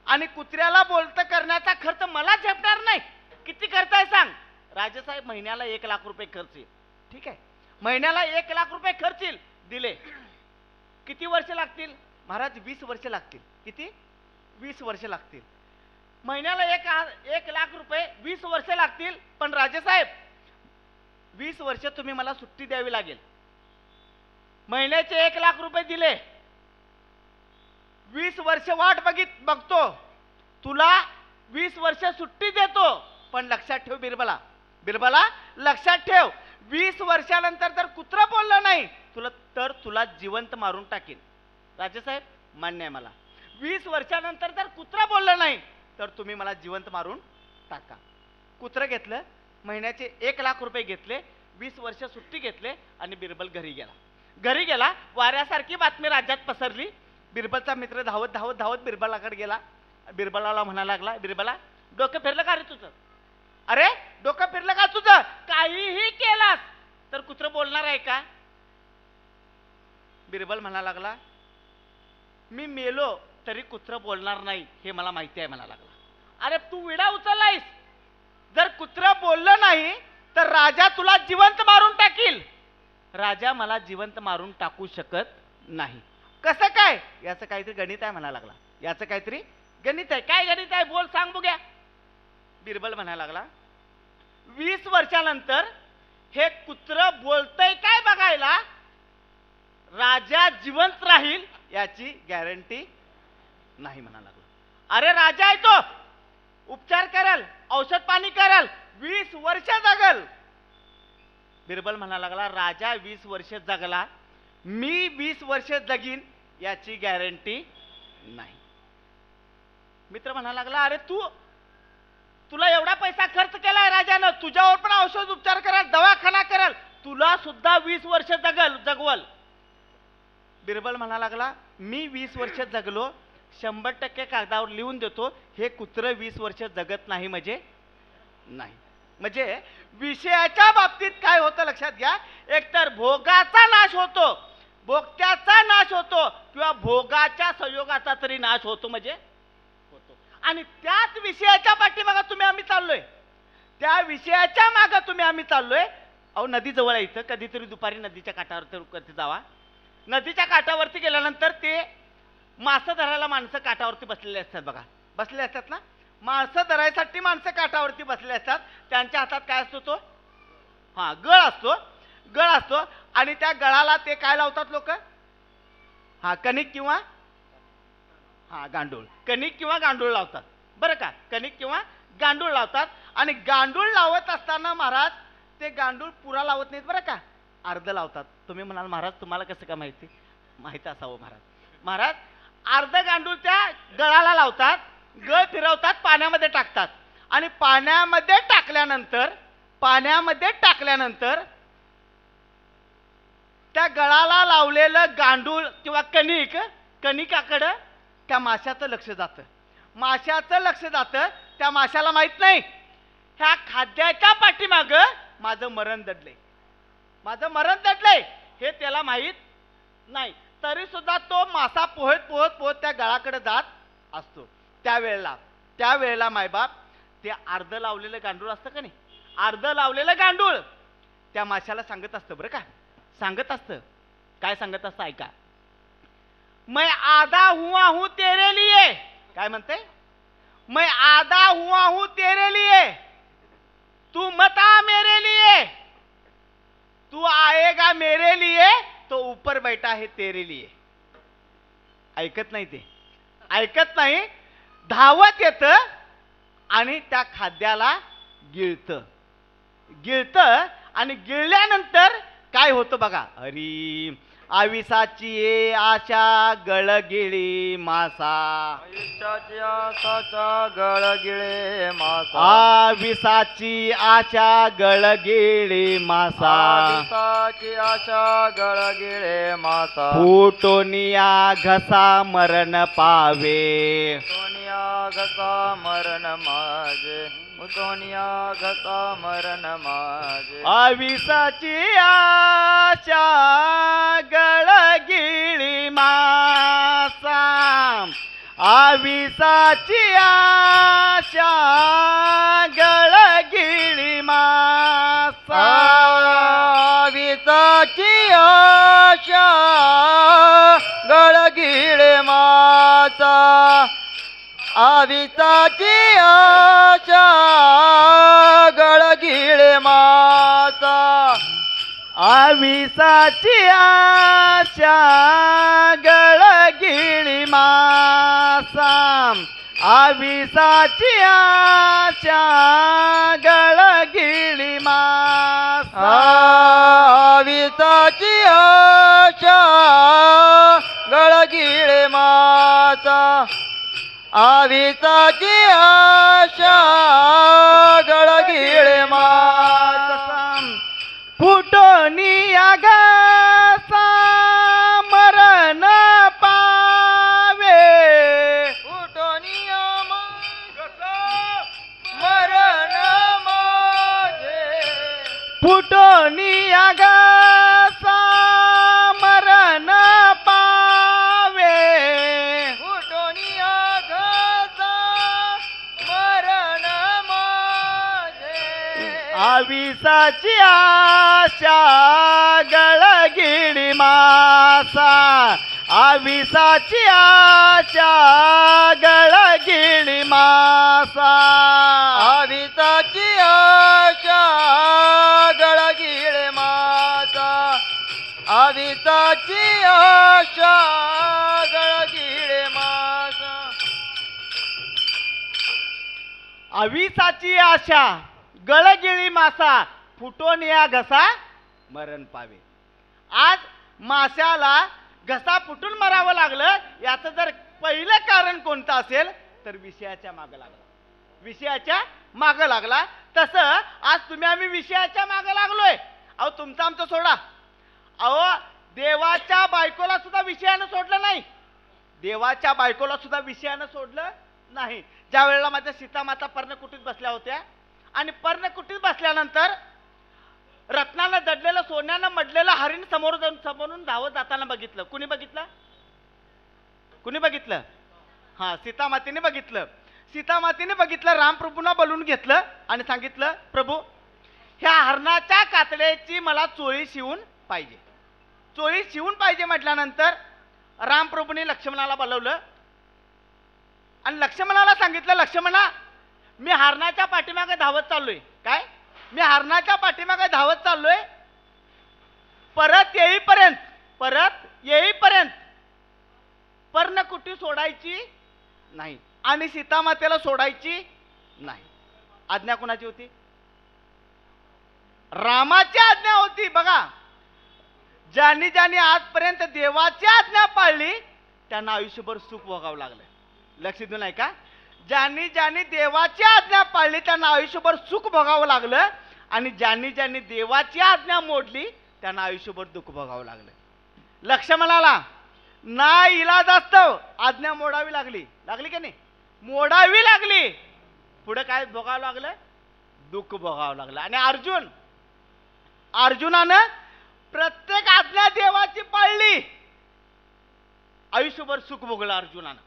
आणि कुत्र्याला बोलतं करण्याचा खर्च मला झेपणार नाही. किती खर्च आहे सांग? राजेसाहेब महिन्याला 1 लाख रुपये खर्च येईल. ठीक आहे, महिन्याला 1 लाख रुपये खर्च येईल. दिले. किती वर्ष लागतील महाराज? 20 वर्ष लागतील. किती? 20 वर्ष लागतील. महिन्याला 1 लाख रुपये 20 वर्ष लागतील. पण राजेसाहेब 20 वर्ष तुम्ही मला सुट्टी द्यावी लागेल. महिन्याचे 1 लाख रुपये दिले, 20 वर्ष वाट बघतो, तुला 20 वर्ष सुट्टी देतो. पण लक्षात ठेव बिरबला लक्षात ठेव, 20 वर्षानंतर जर कुत्रं बोललं नाही तुला जिवंत मारून टाकेन. राजेसाहेब मान्य आहे मला. 20 वर्षानंतर जर कुत्रं बोललं नाही तर तुम्ही मला जिवंत मारून टाका. कुत्रं घेतलं, महिन्याचे 1 लाख रुपये घेतले, 20 वर्ष सुट्टी घेतले आणि बिरबल घरी गेला. वाऱ्यासारखी बातमी राज्यात पसरली. बिरबलचा मित्र धावत बिरबलाकडे गेला. बिरबलाला म्हणायला लागला, बिरबला डोकं फिरलं का रे तुझं? अरे डोकं फिरलं का तुझं? काहीही केलास तर कुत्रं बोलणार आहे का? बिरबल म्हणायला लागला, मी मेलो तरी कुत्रं बोलणार नाही हे मला माहिती आहे म्हणायला लागला. अरे तू विडा उचललायस. जर कुत्रं बोललं नाही तर राजा तुला जिवंत मारून टाकील. राजा मला जिवंत मारून टाकू शकत नाही. कसं काय? याचं काहीतरी गणित आहे म्हणायला लागला. याचं काहीतरी गणित आहे. काय गणित आहे बोल, सांग बघूया. बिरबल म्हणायला लागला, 20 वर्षानंतर हे कुत्रं बोलतंय काय बघायला राजा जिवंत राहील याची गॅरंटी नाही म्हणायला लागला. अरे राजा आहे तो, उपचार करल, औषध पाणी करल, 20 वर्ष जगल. बिरबल म्हणा लागला, राजा 20 वर्ष जगला, मी 20 वर्ष जगीन याची गॅरंटी नाही. मित्र म्हणा लागला, अरे तुला एवढा पैसा खर्च केलाय राजानं, तुझ्यावर पण औषध उपचार कराल, दवाखाना कराल, तुला सुद्धा 20 वर्ष जगवल. बिरबल म्हणा लागला, मी 20 वर्ष जगलो, 100% कागदावर लिहून देतो, हे कुत्र 20 वर्ष जगत नाही म्हणजे नाही. म्हणजे विषयाच्या बाबतीत काय होतं लक्षात घ्या, एकतर भोगाचा नाश होतो, भोगत्याचा नाश होतो, किंवा भोगाच्या संयोगाचा तरी नाश होतो म्हणजे होतो. आणि त्याच विषयाच्या पाठीमागे तुम्ही आम्ही चाललोय, त्या विषयाच्या मागे तुम्ही आम्ही चाललोय. अहो नदी जवळ आहे, इथं कधीतरी दुपारी नदीच्या काठावरती जावा. नदीच्या काठावरती गेल्यानंतर ते मासे धरायला माणसं काठावरती बसलेले असतात बघा, बसलेले असतात ना, माणसं धरायसाठी माणसं काठावरती बसले असतात. त्यांच्या हातात काय असतो तो, हा गळ असतो, गळ असतो. आणि त्या गळाला ते काय लावतात लोक, हा कणिक किंवा हा गांडूळ, कणिक किंवा गांडूळ लावतात बरं का, कणिक किंवा गांडूळ लावतात. आणि गांडूळ लावत असताना महाराज ते गांडूळ पुरा लावत नाहीत बरं का, अर्ध लावतात. तुम्ही म्हणाल महाराज तुम्हाला कसं काय माहिती असावं महाराज. महाराज अर्ध गांडूळ त्या गळाला लावतात, गळ फिरवतात, पाण्यामध्ये टाकतात. आणि पाण्यामध्ये टाकल्यानंतर त्या गळाला लावलेलं गांडूळ किंवा कणिकाकडं त्या माशाचं लक्ष जातं. माशाचं लक्ष जातं, त्या माशाला माहित नाही ह्या खाद्याच्या पाठीमागं माझं मरण दडलंय हे त्याला माहित नाही. तरी सुद्धा तो मासा पोहत त्या गळाकडे जात असतो. त्यावेळेला मायबाप ते अर्ध लावलेलं गांडूळ असतं का नाही, अर्ध लावलेलं गांडूळ त्या माशाला सांगत असतं बरं का, सांगत असतं. काय सांगत असतं ऐका, मैं आधा हुआ हूं तेरे लिए. काय म्हणते, मैं आधा हुआ हूं तेरे लिए, तू मत आ मेरे लिए, तू आएगा मेरे लिए तो ऊपर बैठा है तेरे लिए. ऐकत नाही, ते ऐकत नाही, धावत येतं आणि त्या खाद्याला गिळतं आणि गिळल्यानंतर काय होतं बघा, अरे आविसाची ये आशा गळगिळी मासा, आयुष्याची आशाचा गळगिळे मासा, आविसाची आशा गळगिळी मासा, आविसाची आशा गळगिळे मासा, फुटोनिया घसा मरण पावे, सोनिया घसा मरण माझे, सोनिया घसा मरण माझे, आविसाची आशा गळगिळी मासा, आविसाची आशा गळगिळी मासा, आविसाची आशा गळगिळे मासा, आविसाची आशा गळगिळे मासा, आविसाची आशा गळगिळी मासा, आविसाची आशा गळगिळी मासा, आविसाची आशा गळगिळे मासा, आविसाची आशा गळगिळे मासा, फुटोनिया घसा मरण पावे, फुटोनिया मरण माझे, फुटोनिया घसा मरण पावे, फुटोनिया घसा मरण माझे, आविसाची आशा गळगिळी मासा, आविसाची आशा गळगिळी मासा, आविसाची आशा गळगिळे मासा, आविसाची आशा गळगिळे मासा. अविसाची आशा गळगिळी मासा फुटून या घसा मरण पावे. आज माशाला घसा फुटून मरावं लागलं, याचं जर पहिलं कारण कोणतं असेल तर विषयाच्या मागं लागला. विषयाच्या मागं लागला. तसं आज तुम्ही आम्ही विषयाच्या मागं लागलोय. अहो तुमचं आमचं सोडा. अहो देवाच्या बायकोला सुद्धा विषयानं सोडलं नाही. देवाच्या बायकोला सुद्धा विषयानं सोडलं नाही. ज्या वेळेला माझ्या सीतामाता पर्णकुटीत बसल्या होत्या आणि पर्णकुटीत बसल्यानंतर रत्नानं जडलेलं सोन्यानं मडलेलं हरिण समोरून धावत जाताना बघितलं. कुणी बघितलं? कुणी बघितलं? हा, सीतामातेने बघितलं. सीतामातेने बघितलं. रामप्रभूंना बोलून घेतलं आणि सांगितलं, प्रभू ह्या हरणाच्या कातड्याची मला चोळी शिवून पाहिजे. चोळी शिवून पाहिजे म्हटल्यानंतर रामप्रभूंनी लक्ष्मणाला बोलवलं आणि लक्ष्मणाला सांगितलं, लक्ष्मणा मी हरणाच्या पाठीमागे धावत चाललोय. काय? मी हरणाच्या पाठीमागे धावत चाललोय. परत येईपर्यंत पर्णकुटी सोडायची नाही आणि सीतामातेला सोडायची नाही. आज्ञा कोणाची होती? रामाची आज्ञा होती. बघा, ज्यांनी ज्यांनी आजपर्यंत देवाची आज्ञा पाळली त्यांना आयुष्यभर सुख भोगावं लागलं. लक्ष देऊ नाही का? ज्यांनी ज्यांनी देवाची आज्ञा पाळली त्यांना आयुष्यभर सुख भोगावं लागलं आणि ज्यांनी ज्यांनी देवाची आज्ञा मोडली त्यांना आयुष्यभर दुःख भोगावं लागलं. लक्ष्मणाला ना इलाजास्तव आज्ञा मोडावी लागली. लागली की नाही? मोडावी लागली. पुढे काय भोगावं लागलं? दुःख भोगावं लागलं. आणि अर्जुनानं प्रत्येक आज्ञा देवाची पाळली, आयुष्यभर सुख भोगलं अर्जुनानं.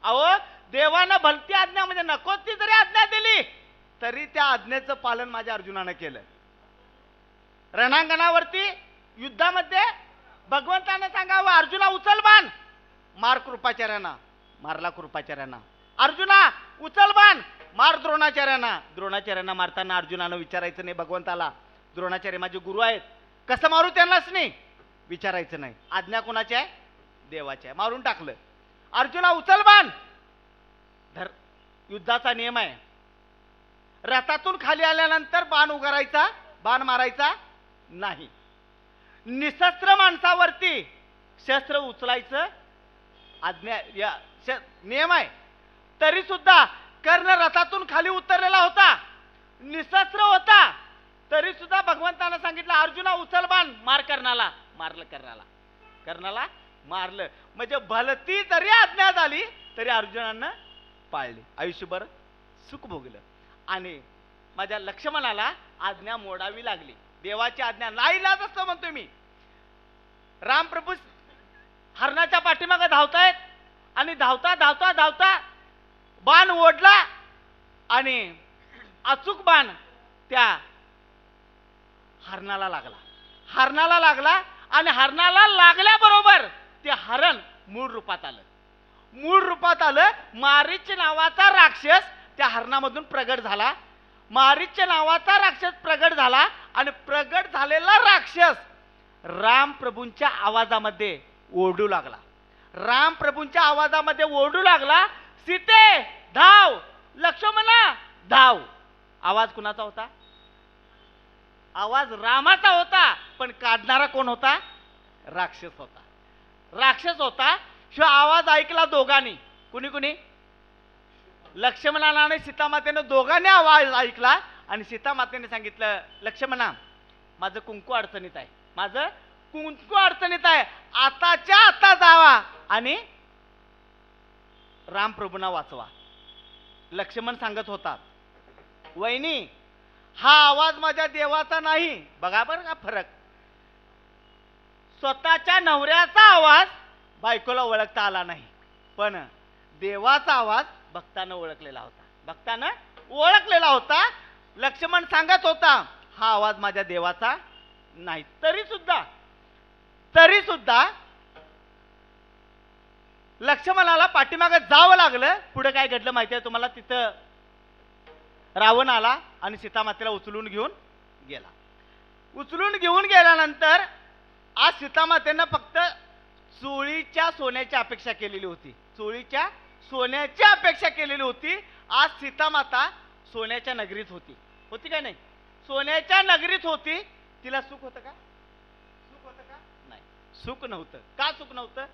अहो देवानं भलती आज्ञा म्हणजे नको ती जरी आज्ञा दिली तरी त्या आज्ञेचं पालन माझ्या अर्जुनानं केलं. रणांगणावरती युद्धामध्ये भगवंतानं सांगावं, अर्जुना उचल बाण, मार कृपाचार्यांना. मारला कृपाचार्यांना. अर्जुना उचल बाण, मार द्रोणाचार्यांना. द्रोणाचार्यांना मारताना अर्जुनानं विचारायचं नाही भगवंताला, द्रोणाचार्य माझे गुरु आहेत, कसं मारू त्यांनाच नाही विचारायचं नाही. आज्ञा कोणाची आहे? देवाची आहे. मारून टाकलं. अर्जुना उचल बाण. युद्धाचा नियम आहे, रथातून खाली आल्यानंतर बाण उगारायचा, बाण मारायचा नाही. निशस्त्र माणसावरती शस्त्र उचलायचं आज्ञा नियम आहे. तरी सुद्धा कर्ण रथातून खाली उतरलेला होता, निशस्त्र होता, तरी सुद्धा भगवंतानं सांगितलं, अर्जुना उचल बाण, मार कर्णाला. मारलं कर्णाला मारलं. म्हणजे भलती जरी आज्ञा झाली तरी अर्जुनानं पाळली, आयुष्यभर सुख भोगलं. आणि माझ्या लक्ष्मणाला आज्ञा मोडावी लागली. देवाची आज्ञा नाईलाज असतो म्हणतो मी. रामप्रभू हरणाच्या पाठीमागे धावतायत आणि धावता धावता धावता बाण ओढला आणि अचूक बाण त्या हरणाला लागला आणि हरणाला लागल्याबरोबर ते हरण मूळ रूपात आलं. मारीच नावाचा राक्षस त्या हरणामधून प्रगट झाला. मारीच नावाचा राक्षस प्रगट झाला आणि प्रगट झालेला राक्षस रामप्रभूंच्या आवाजामध्ये ओरडू लागला. सीते धाव, लक्ष्मणा धाव. आवाज कुणाचा होता? आवाज रामाचा होता, पण काढणारा कोण होता? राक्षस होता. शिव आवाज ऐकला दोघांनी. कुणी? लक्ष्मणाला आणि सीतामातेने दोघांनी आवाज ऐकला आणि सीतामातेने सांगितलं, लक्ष्मणा माझं कुंकू अडचणीत आहे, आताच्या आता जावा आणि रामप्रभूंना वाचवा. लक्ष्मण सांगत होता, वहिनी हा आवाज माझ्या देवाचा नाही. बघा बरं का फरक. स्वतःच्या नवऱ्याचा आवाज बायकोला ओळखता आला नाही, पण देवाचा आवाज भक्तानं ओळखलेला होता. लक्ष्मण सांगत होता, हा आवाज माझ्या देवाचा नाही. तरी सुद्धा लक्ष्मणाला पाठीमागे जावं लागलं. पुढे काय घडलं माहिती आहे तुम्हाला? तिथं रावण आला आणि सीतामातेला उचलून घेऊन गेल्यानंतर आज सीतामातेनं फक्त चोळीच्या सोन्याची अपेक्षा केलेली होती. आज सीतामाता सोन्याच्या नगरीत होती. होती काय नाही? सोन्याच्या नगरीत होती. तिला सुख होतं का? सुख होतं का? नाही, सुख नव्हतं. का सुख नव्हतं?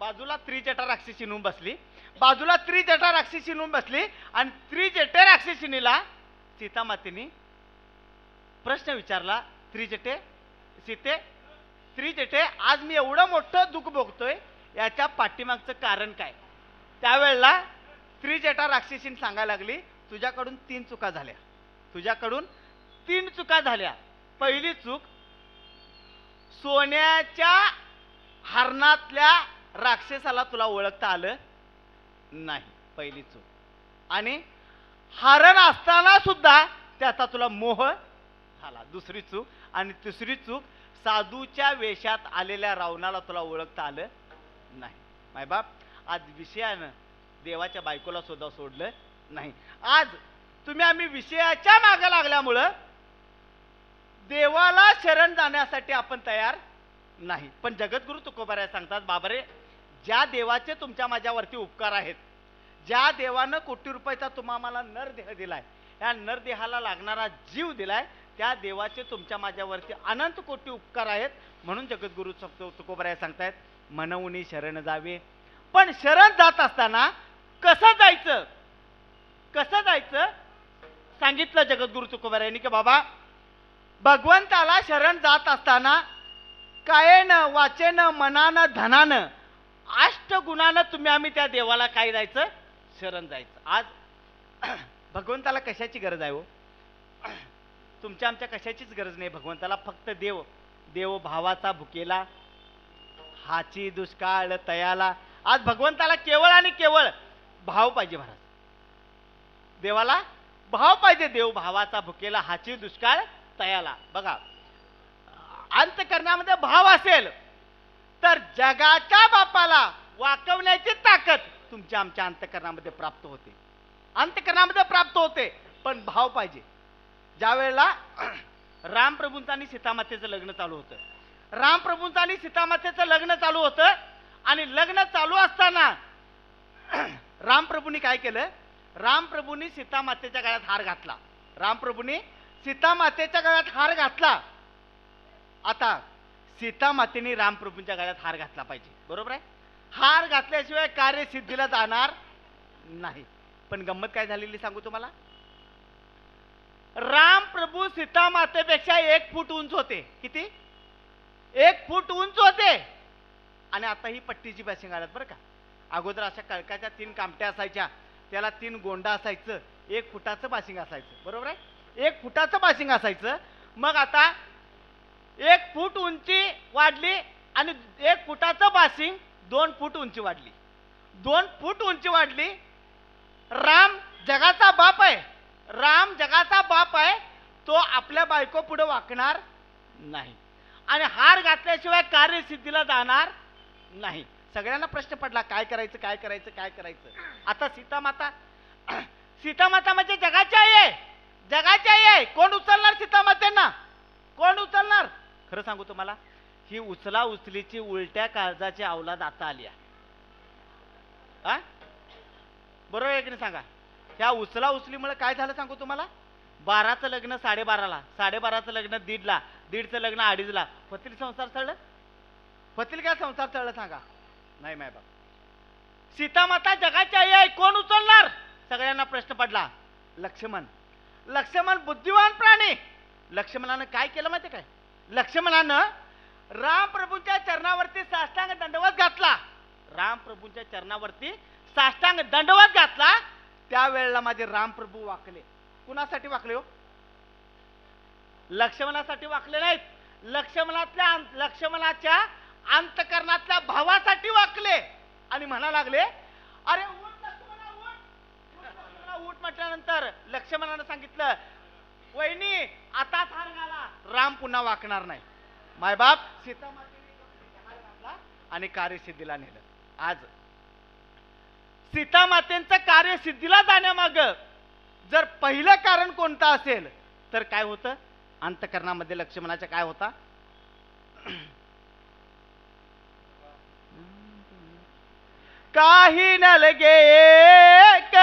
बाजूला त्रिजटा राक्षसी येऊन बसली. बाजूला त्रिजटा राक्षसी येऊन बसली आणि त्रिजटा राक्षसीनीला सीता मातेनी प्रश्न विचारला. त्रिजटे, सीते, त्रिजटे, आज मी एवढं मोठं दुःख भोगतोय, याच्या पाठीमागचं कारण काय? त्यावेळेला त्रिजटा राक्षसीने सांगायला लागली, तुझ्याकडून 3 चुका झाल्या. तुझ्याकडून 3 चुका झाल्या. पहिली चूक, सोन्याच्या हरणातल्या राक्षसाला तुला ओळखता आलं नाही, पहिली चूक. आणि हरण असताना सुद्धा त्याचा तुला मोह झाला, दुसरी चूक. आणि तिसरी चूक, साधूच्या वेशात आलेल्या रावणाला तुला ओळखता आलं नाही. मायबाप, आज विषयानं देवाच्या बायकोला सुद्धा सोडलं नाही. आज तुम्ही आम्ही विषयाच्या मागे लागल्यामुळं देवाला शरण जाण्यासाठी आपण तयार नाही. पण जगद्गुरु तुकोबाराय सांगतात, बाबारे, ज्या देवाचे तुमच्या माझ्यावरती उपकार आहेत, ज्या देवानं कोटी रुपयाचा तुम्हाला नरदेह दिलाय, या नरदेहाला लागणारा जीव दिलाय, त्या देवाचे तुमच्या माझ्यावरती अनंत कोटी उपकार आहेत. म्हणून जगद्गुरु तुकोबाराय सांगतायत, मनवुनी शरण जावे. पण शरण जात असताना कसं जायचं? कसं जायचं सांगितलं जगद्गुरु तुकोबारायांनी की बाबा, भगवंताला शरण जात असताना कायेनं, वाचेनं, मनानं, धनानं, अष्टगुणानं तुम्ही आम्ही त्या देवाला काय जायचं? शरण जायचं. आज भगवंताला कशाची गरज आहे हो? तुमच्या आमच्या कशाचीच गरज नाही भगवंताला. फक्त देव, देव भावाचा भुकेला, हाची दुष्काळ तयाला. आज भगवंताला केवळ आणि केवळ भाव पाहिजे. महाराज, देवाला भाव पाहिजे. देव भावाचा भुकेला, हाची दुष्काळ तयाला. बघा, अंतकरणामध्ये भाव असेल तर जगाच्या बापाला वाकवण्याची ताकद तुमच्या आमच्या अंतकरणामध्ये प्राप्त होते. अंतकरणामध्ये प्राप्त होते, पण भाव पाहिजे. ज्या वेळेला रामप्रभूंचं आणि सीतामातेचं लग्न चालू होतं, रामप्रभूंचं आणि सीतामातेचं लग्न चालू होतं, आणि लग्न चालू असताना रामप्रभूंनी काय केलं? रामप्रभूंनी सीतामातेच्या गळ्यात हार घातला. रामप्रभूंनी सीतामातेच्या गळ्यात हार घातला. आता सीतामातेने रामप्रभूंच्या गळ्यात हार घातला पाहिजे, बरोबर आहे? हार घातल्याशिवाय कार्य सिद्धीला जाणार नाही. पण गंमत काय झालेली सांगू तुम्हाला. रामप्रभू सीतामातेपेक्षा 1 फूट उंच होते. किती? 1 फूट उंच होते. आणि आता ही पट्टीची बाशिंग आल्यात बरं का. अगोदर अशा कळकाच्या 3 कामट्या असायच्या, त्याला 3 गोंडा असायचं, 1 फुटाचं बाशिंग असायचं, बरोबर आहे? 1 फुटाचं बाशिंग असायचं. मग आता 1 फूट उंची वाढली आणि 1 फुटाचं बाशिंग 2 फूट उंची वाढली. 2 फूट उंची वाढली. राम जगाचा बाप आहे. राम जगाचा बाप आहे. तो आपल्या बायको पुढे वाकणार नाही आणि हार घातल्याशिवाय कार्यसिद्धीला जाणार नाही. सगळ्यांना प्रश्न पडला, काय करायचं, काय करायचं, काय करायचं. आता सीतामाता, सीतामाता म्हणजे जगाची आई आहे. जगाची आई आहे. कोण उचलणार सीतामातेंना? कोण उचलणार? खरं सांगू तुम्हाला, ही उचला उचलीची उलट्या काळजाची अवलाद आता आली आहे. बरोबर आहे की नाही सांगा? ह्या उचला उचलीमुळे काय झालं सांगू तुम्हाला. 12चं लग्न 12:30ला, 12:30चं लग्न 1:30ला, 1:30चं लग्न 2:30ला. होतील संसार चढलं? होतील काय संसार चढलं सांगा? नाही माय बाप. सीतामाता जगाची आई आहे. कोण उचलणार? सगळ्यांना प्रश्न पडला. लक्ष्मण. लक्ष्मण बुद्धिवान प्राणी. लक्ष्मणानं काय केलं माहिती काय? लक्ष्मणानं रामप्रभूंच्या चरणावरती साष्टांग दंडवत घातला. रामप्रभूंच्या चरणावरती साष्टांग दंडवत घातला. त्यावेळेला माझे रामप्रभू वाकले. कुणासाठी वाकले हो? लक्ष्मणासाठी वाकले नाहीत. लक्ष्मणाच्या अंतकरणातल्या भावासाठी वाकले आणि म्हणा लागले, अरे उठ लक्ष्मणा, उठ. लक्ष्मणा उठ म्हटल्यानंतर लक्ष्मणानं सांगितलं, वहिनी आताच हार घाला, राम पुन्हा वाकणार नाही. मायबाप, सीतामातेने हार घातला आणि कार्यसिद्धीला नेलं. आज सीतामातेंचं कार्यसिद्धीला जाण्यामाग जर पहिलं कारण कोणतं असेल तर काय होतं? अंतकरणामध्ये लक्ष्मणाच्या काय होता? काही न लगे एक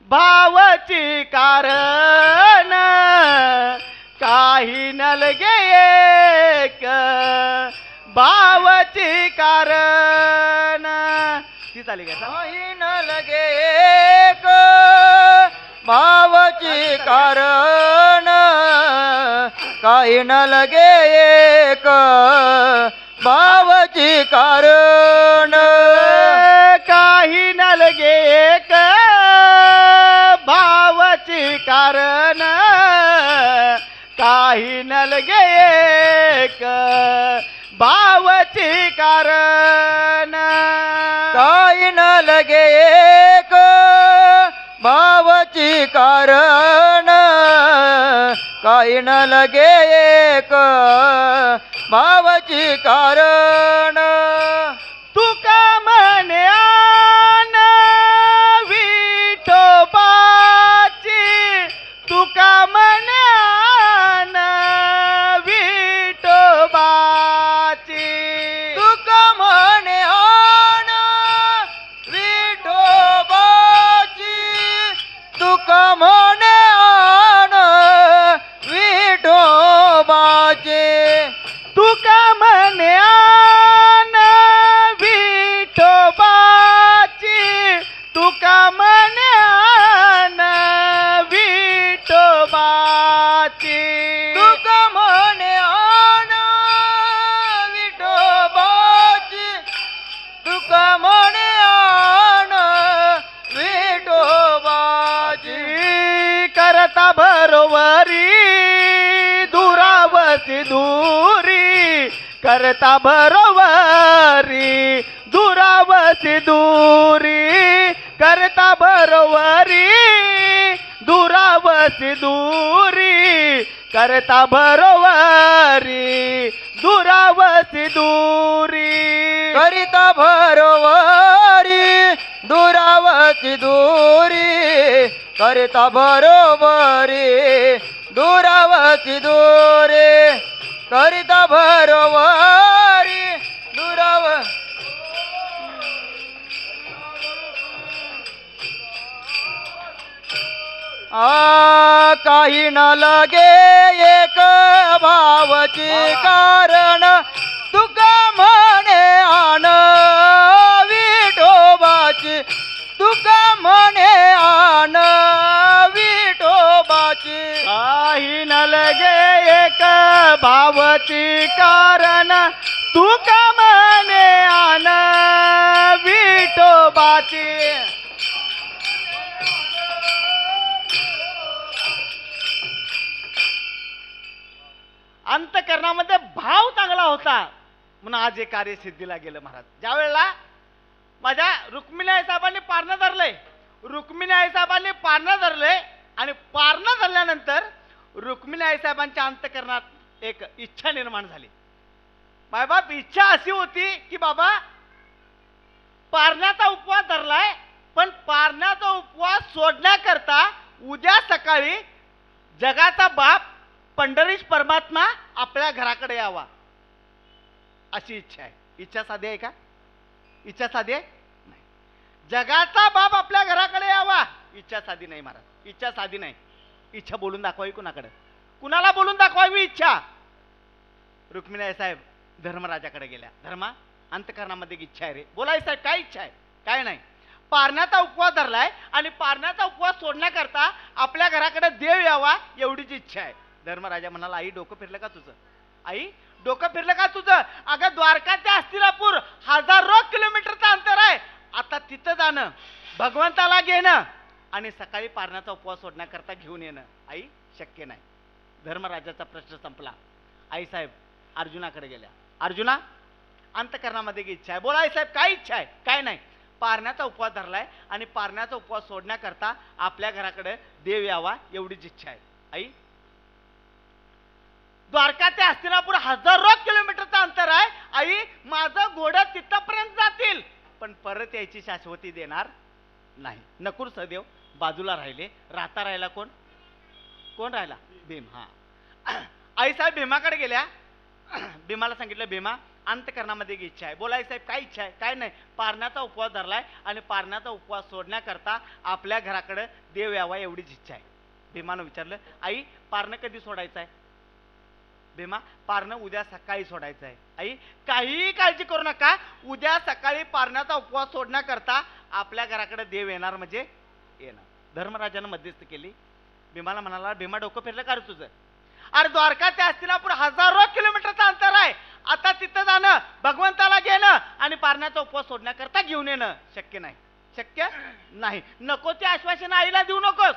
भाव भावाची कारण काही नलगे एक भावाची कारण ती चाली का काही न लगे एक भावाची कारण काही न लगे एक भावाची कारण काही नलगे एक भावाची कारण काही नलगे एक भावाची कारण काही न लगे एक भावाची कारण काही न लगे एक भावाची कारण तुका म्हणे आन विठोबाची तुका म्हणे आन विठोबाची तुका म्हणे आण विठोबाची तुका म्हणे आण विठोबाची तुका म्हणे आन विठोबाची तुका म्हणे आन विठोबाची तुका म्हणे आण विठोबाची तुका म्हणे आण विठोबाची करता बरोबरी दुरावसी दूरी करता बरोबरी दुरावसी दूरी करता बरोबरी दुरावसी दूरी करता बरोबरी दुरावसी दूरी करिता बरोबरी दुरावती दूरी करिता बरोबरी दुरावती दूरी करिता बरोबरी दुराव काही न लगे एक भावची कारण तुका म्हणे आण विठोबाची तुका म्हणे आण विठोबाची काही न लगे एक भावची कारण तुका म्हणे आन विठोबाची अंतकरणामध्ये भाव चांगला होता म्हणून आज हे कार्य सिद्धीला गेलं महाराज. ज्या वेळेला माझ्या रुक्मिणी आई साहेबांनी पारणं धरलंय रुक्मिणी आई साहेबांनी पारणं धरलंय आणि पारणं धरल्यानंतर रुक्मिणी आई साहेबांच्या अंतकरणात एक इच्छा निर्माण झाली. मायबाप इच्छा अशी होती की बाबा पारण्याचा उपवास धरलाय पण पारण्याचा उपवास सोडण्याकरता उद्या सकाळी जगाचा बाप पंढरीश परमात्मा आपल्या घराकडे यावा अशी इच्छा आहे. इच्छा साधी आहे का? इच्छा साधी आहे नाही. जगाचा बाप आपल्या घराकडे यावा इच्छा साधी नाही महाराज. इच्छा साधी नाही. इच्छा बोलून दाखवावी कुणाकडे कुणाला बोलून दाखवावी इच्छा. रुक्मिणी साहेब धर्मराजाकडे गेल्या. धर्मा अंतकरणामध्ये एक इच्छा आहे रे. बोलाय साहेब काय इच्छा आहे? काय नाही. पारण्याचा उपवास धरलाय आणि पारण्याचा उपवास सोडण्याकरता आपल्या घराकडे देव यावा एवढीच इच्छा आहे. धर्मराजा म्हणाला आई डोकं फिरलं का तुझं? आई डोकं फिरलं का तुझं? अगं द्वारका ते हस्तिनापूर हजारो किलोमीटरचं अंतर आहे. आता तिथं जाणं भगवंताला घेणं आणि सकाळी पारण्याचा उपवास सोडण्याकरता घेऊन येणं आई शक्य नाही. धर्मराजाचा प्रश्न संपला. आई साहेब अर्जुनाकडे गेल्या. अर्जुना अंतकरणामध्ये एक इच्छा आहे. बोला आई साहेब काय इच्छा आहे? काय नाही. पारण्याचा उपवास धरलाय आणि पारण्याचा उपवास सोडण्याकरता आपल्या घराकडे देव यावा एवढीच इच्छा आहे. आई द्वारका ते हस्तिनापूर हजारो किलोमीटरचं अंतर आहे. आई माझं घोडं तिथपर्यंत जातील पण परत यायची शाश्वती देणार नाही. नकुल सहदेव बाजूला राहिले. राहता राहिला कोण? कोण राहिला? भीम. हा आई साहेब भीमाकडे गेल्या. भीमाला सांगितलं भीमा अंतकरणामध्ये एक इच्छा आहे. बोलाय साहेब काय इच्छा आहे? काय नाही, पारण्याचा उपवास धरलाय आणि पारण्याचा उपवास सोडण्याकरता आपल्या घराकडे देव यावा एवढीच इच्छा आहे. भीमानं विचारलं, आई पारणं कधी सोडायचं आहे? भीमा, पारणं उद्या सकाळी सोडायचं आहे. आई काहीही काळजी करू नका, उद्या सकाळी पारण्याचा उपवास सोडण्याकरता आपल्या घराकडे देव येणार म्हणजे येणार. धर्मराजानं मध्यस्थी केली. भीमाला म्हणाला, भीमा डोकं फिरलं का रे तुझं? अरे द्वारका ते हस्तिनापूर हजारो किलोमीटरचं अंतर आहे. आता तिथं जाणं, भगवंताला घेणं आणि पारण्याचा उपवास सोडण्याकरता घेऊन येणं शक्य नाही. शक्य नाही. नको ते आश्वासन आईला देऊ नकोस.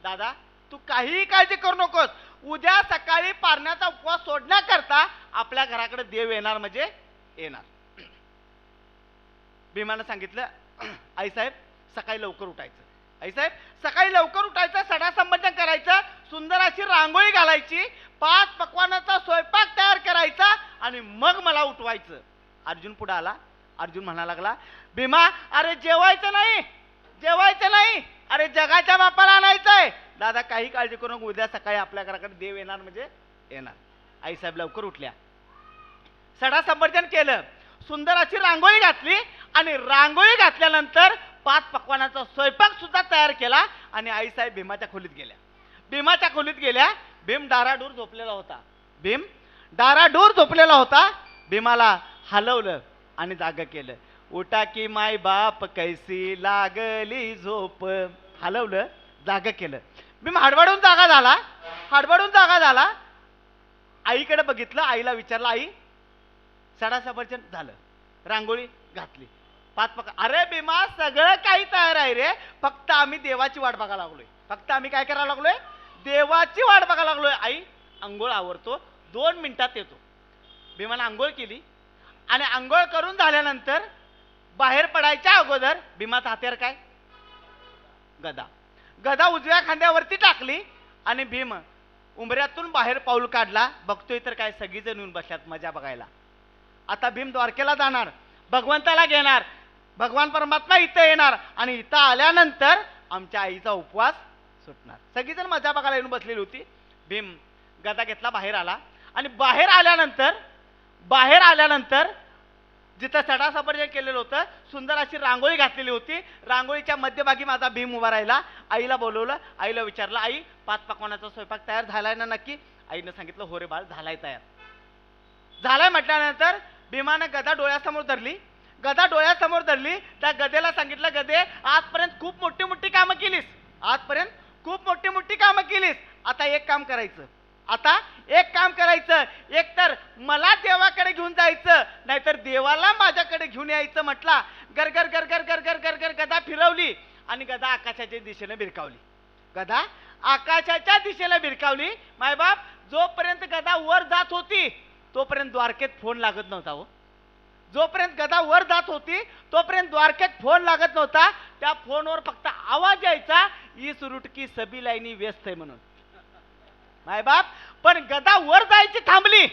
दादा तू काहीही काळजी करू नकोस, उद्या सकाळी पारण्याचा उपवास सोडण्याकरता आपल्या घराकडे देव येणार म्हणजे येणार. भीमानं सांगितलं, आईसाहेब सकाळी लवकर उठायचं. आईसाहेब सकाळी लवकर उठायचं, सडा संबंधन करायचं, सुंदर अशी रांगोळी घालायची, 5 पक्वानाचा स्वयंपाक तयार करायचा आणि मग मला उठवायचं. अर्जुन पुढे आला. अर्जुन म्हणा लागला, भीमा अरे जेवायचं नाही, जेवायचं नाही, अरे जगाच्या बापाला आणायचंय. दादा काही काळजी करू नको, उद्या सकाळी आपल्या घराकडे देव येणार म्हणजे येणार. आईसाहेब लवकर उठल्या, सडा संबर्धन केलं, सुंदर अशी रांगोळी घातली आणि रांगोळी घातल्यानंतर 5 पक्वानाचा स्वयंपाक सुद्धा तयार केला आणि आईसाहेब भीमाच्या खोलीत गेल्या. भीमाच्या खोलीत गेल्या. भीम डाराडूर झोपलेला होता. भीम डाराडूर झोपलेला होता. भीमाला हलवलं आणि जाग केलं. उठा की माय बाप कैसी लागली झोप. हलवलं, जाग केलं. भीम हडबडून जागा झाला. हडबडून जागा झाला. आईकडे बघितलं. आईला विचारलं, आई सडा सफरचंद झालं, रांगोळी घातली, 5 पक्का. अरे भीमा सगळं काही तयार आहे रे, फक्त आम्ही देवाची वाट बघायला लागलोय. फक्त आम्ही काय करायला लागलोय? देवाची वाट बघायला लागलोय. आई अंघोळ आवरतो, 2 मिनिटात येतो. भीमानं अंघोळ केली आणि अंघोळ करून झाल्यानंतर बाहेर पडायच्या अगोदर भीमाचा हत्यार काय? गदा. गदा उजव्या खांद्यावरती टाकली आणि भीम उंबऱ्यातून बाहेर पाऊल काढला. बघतोय तर काय सगळीजण येऊन बसल्यात मजा बघायला. आता भीम द्वारकेला जाणार, भगवंताला घेणार, भगवान परमात्मा इथं येणार आणि इथं आल्यानंतर आमच्या आईचा उपवास सुटणार. सगळीजण मजा बघायला येऊन बसलेली होती. भीम गदा घेतला, बाहेर आला आणि बाहेर आल्यानंतर जिथं सडा सफरचंद केलेलं होतं, सुंदर अशी रांगोळी घातलेली होती. रांगोळीच्या मध्यभागी माझा भीम उभा राहिला. आईला बोलवलं. आईला विचारलं, आई 5 पक्वानाचा स्वयंपाक तयार झालाय ना नक्की? आईनं सांगितलं, हो रे बाळ झालाय तयार. झालाय म्हटल्यानंतर भीमानं गदा डोळ्यासमोर धरली. गदा डोळ्यासमोर धरली. त्या गदेला सांगितलं, गदे आजपर्यंत खूप मोठी मोठी कामं केलीस, आजपर्यंत खूप मोठी मोठी कामं केलीस. आता एक काम करायचं, एक तर मला देवाकडे घेऊन जायचं, नाहीतर देवाला माझ्याकडे घेऊन यायचं. म्हटला गरगर गरगर गरगर गरगर गदा फिरवली आणि गदा आकाशाच्या दिशेने भिरकावली. गदा आकाशाच्या दिशेने भिरकावली. मायबाप जोपर्यंत गदा वर जात होती तोपर्यंत द्वारकेत फोन लागत नव्हता. हो, जोपर्यंत गदा वर जात होती तोपर्यंत द्वारकेत फोन लागत नव्हता. त्या फोनवर फक्त आवाज यायचा, इस रूट की सभी लाईनी व्यस्त आहे म्हणून. मायबाप पण गदा वर जायची थांबली.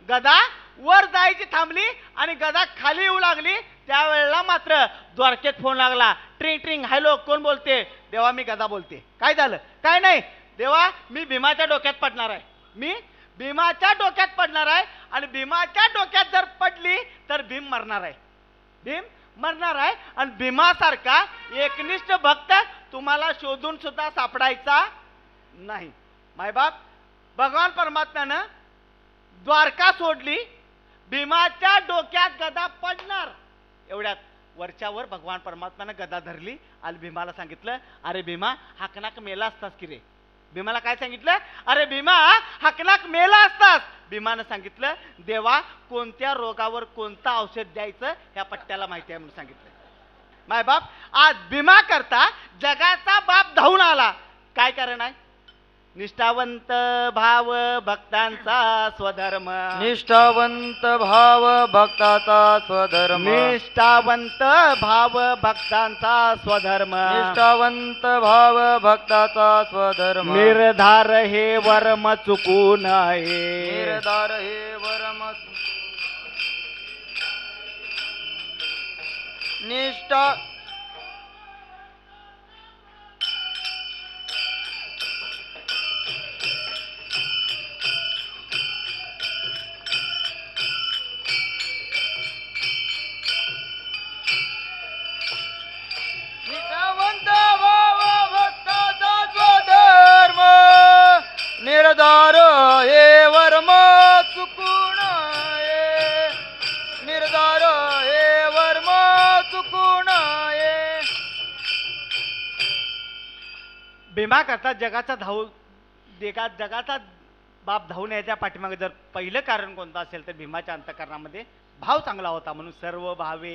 गदा वर जायची थांबली आणि गदा खाली येऊ लागली. त्यावेळेला मात्र द्वारकेत फोन लागला. ट्रिंग ट्रिंग, हॅलो कोण बोलते? देवा मी गदा बोलते. काय झालं? काय नाही देवा, मी भीमाच्या डोक्यात पडणार आहे. मी भीमाच्या डोक्यात पडणार आहे आणि भीमाच्या डोक्यात जर पडली तर भीम मरणार आहे. भीम मरणार आहे आणि भीमासारखा एकनिष्ठ भक्त तुम्हाला शोधून सुद्धा सापडायचा नाही. मायबाप भगवान परमात्म्यानं द्वारका सोडली. भीमाच्या डोक्यात गदा पडणार. एवढ्यात वरच्यावर भगवान परमात्म्यानं गदा धरली आणि भीमाला सांगितलं, अरे भीमा हाकनाक मेला असतास की रे. भीमाला काय सांगितलं? अरे भीमा हाकनाक मेला असतास. भीमानं सांगितलं, देवा कोणत्या रोगावर कोणतं औषध द्यायचं ह्या पट्ट्याला माहिती आहे म्हणून सांगितलं. मायबाप आज भीमा करता जगाचा बाप धावून आला. काय कारण आहे? निष्ठावंत भाव भक्तांचा स्वधर्म. निष्ठावंत भाव भक्ताचा स्वधर्म. निष्ठावंत भाव भक्तांचा स्वधर्म. निष्ठावंत भाव भक्ताचा स्वधर्म. निर्धार हे वर्म चुकू नये. निर्धार हे वर्म. निष्ठा भीमा करता जगाचा बाप धावून याच्या पाठीमागे जर पहिलं कारण कोणतं असेल तर भीमाच्या अंतःकरणामध्ये भाव चांगला होता, म्हणून सर्व भावे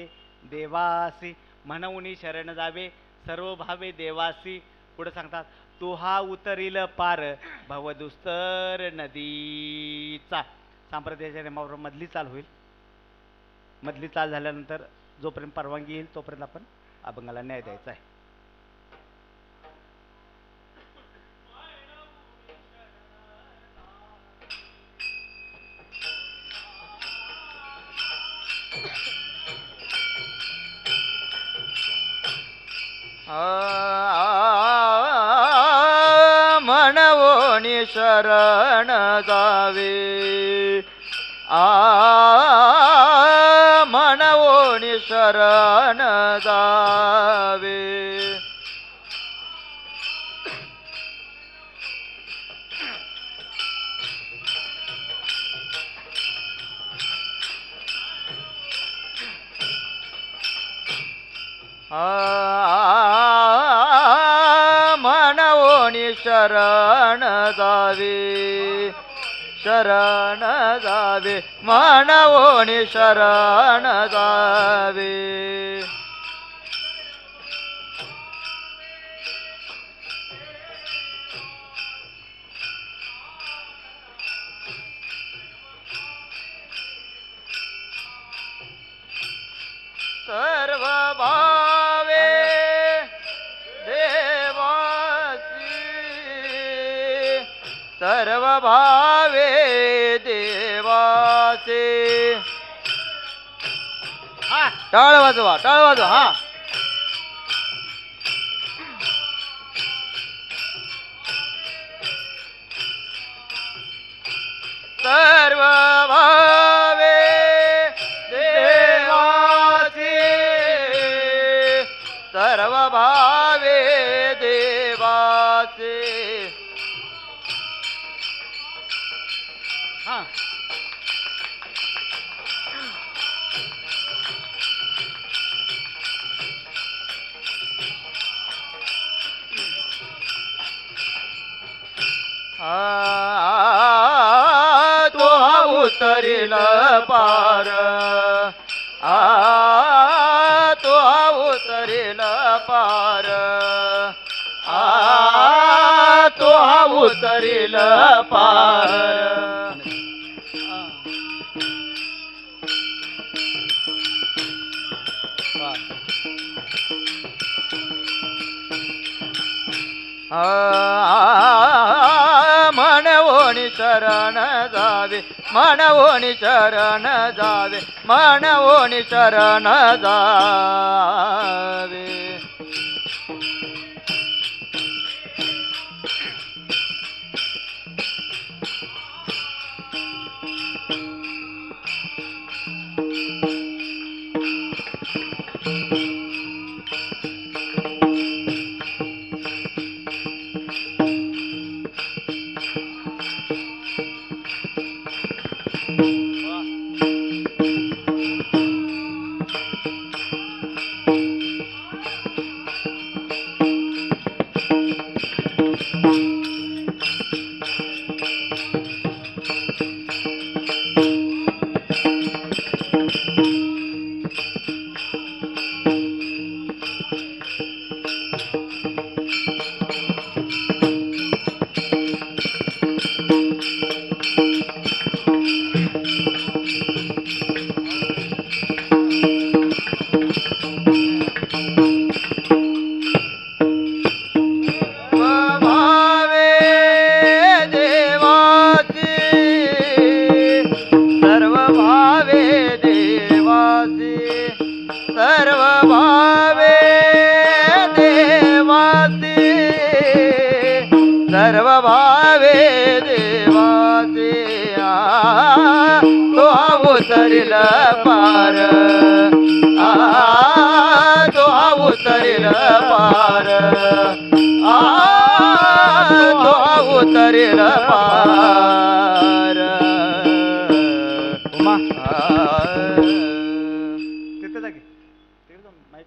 देवासी म्हणून शरण जावे, सर्व भावे देवासी. पुढे सांगतात तो हा उतरील पार भवदुस्तर नदीचा. सांप्रदायाच्या नियमावर मधली चाल होईल. मधली चाल झाल्यानंतर जोपर्यंत परवानगी येईल तोपर्यंत आपण अभंगाला न्याय द्यायचा आहे. म्हणवोनी शरण जावे, म्हणवोनी शरण जावे. म्हणवोनी शरण जावे, शरण जावे, म्हणवोनी शरण जावे. सर्व भावे देवासी, सर्व भावे देवासी. टाळ वाजवा, टाळ वाजवा. हा सर्व भावे देवासी, सर्व भावे देवासी. हा तो उतरील पार, तो उतरील पार, तो उतरील पार. म्हणवोनी शरण जावे, म्हणवोनी शरण जावे, म्हणवोनी शरण जावे. सर्व भावे देवासी, सर्व भावे देवासी. तो उतरील पार, तो उतरील पार, तो उतरील पार. उमा तिथे जा की, तिथे जाऊन माईक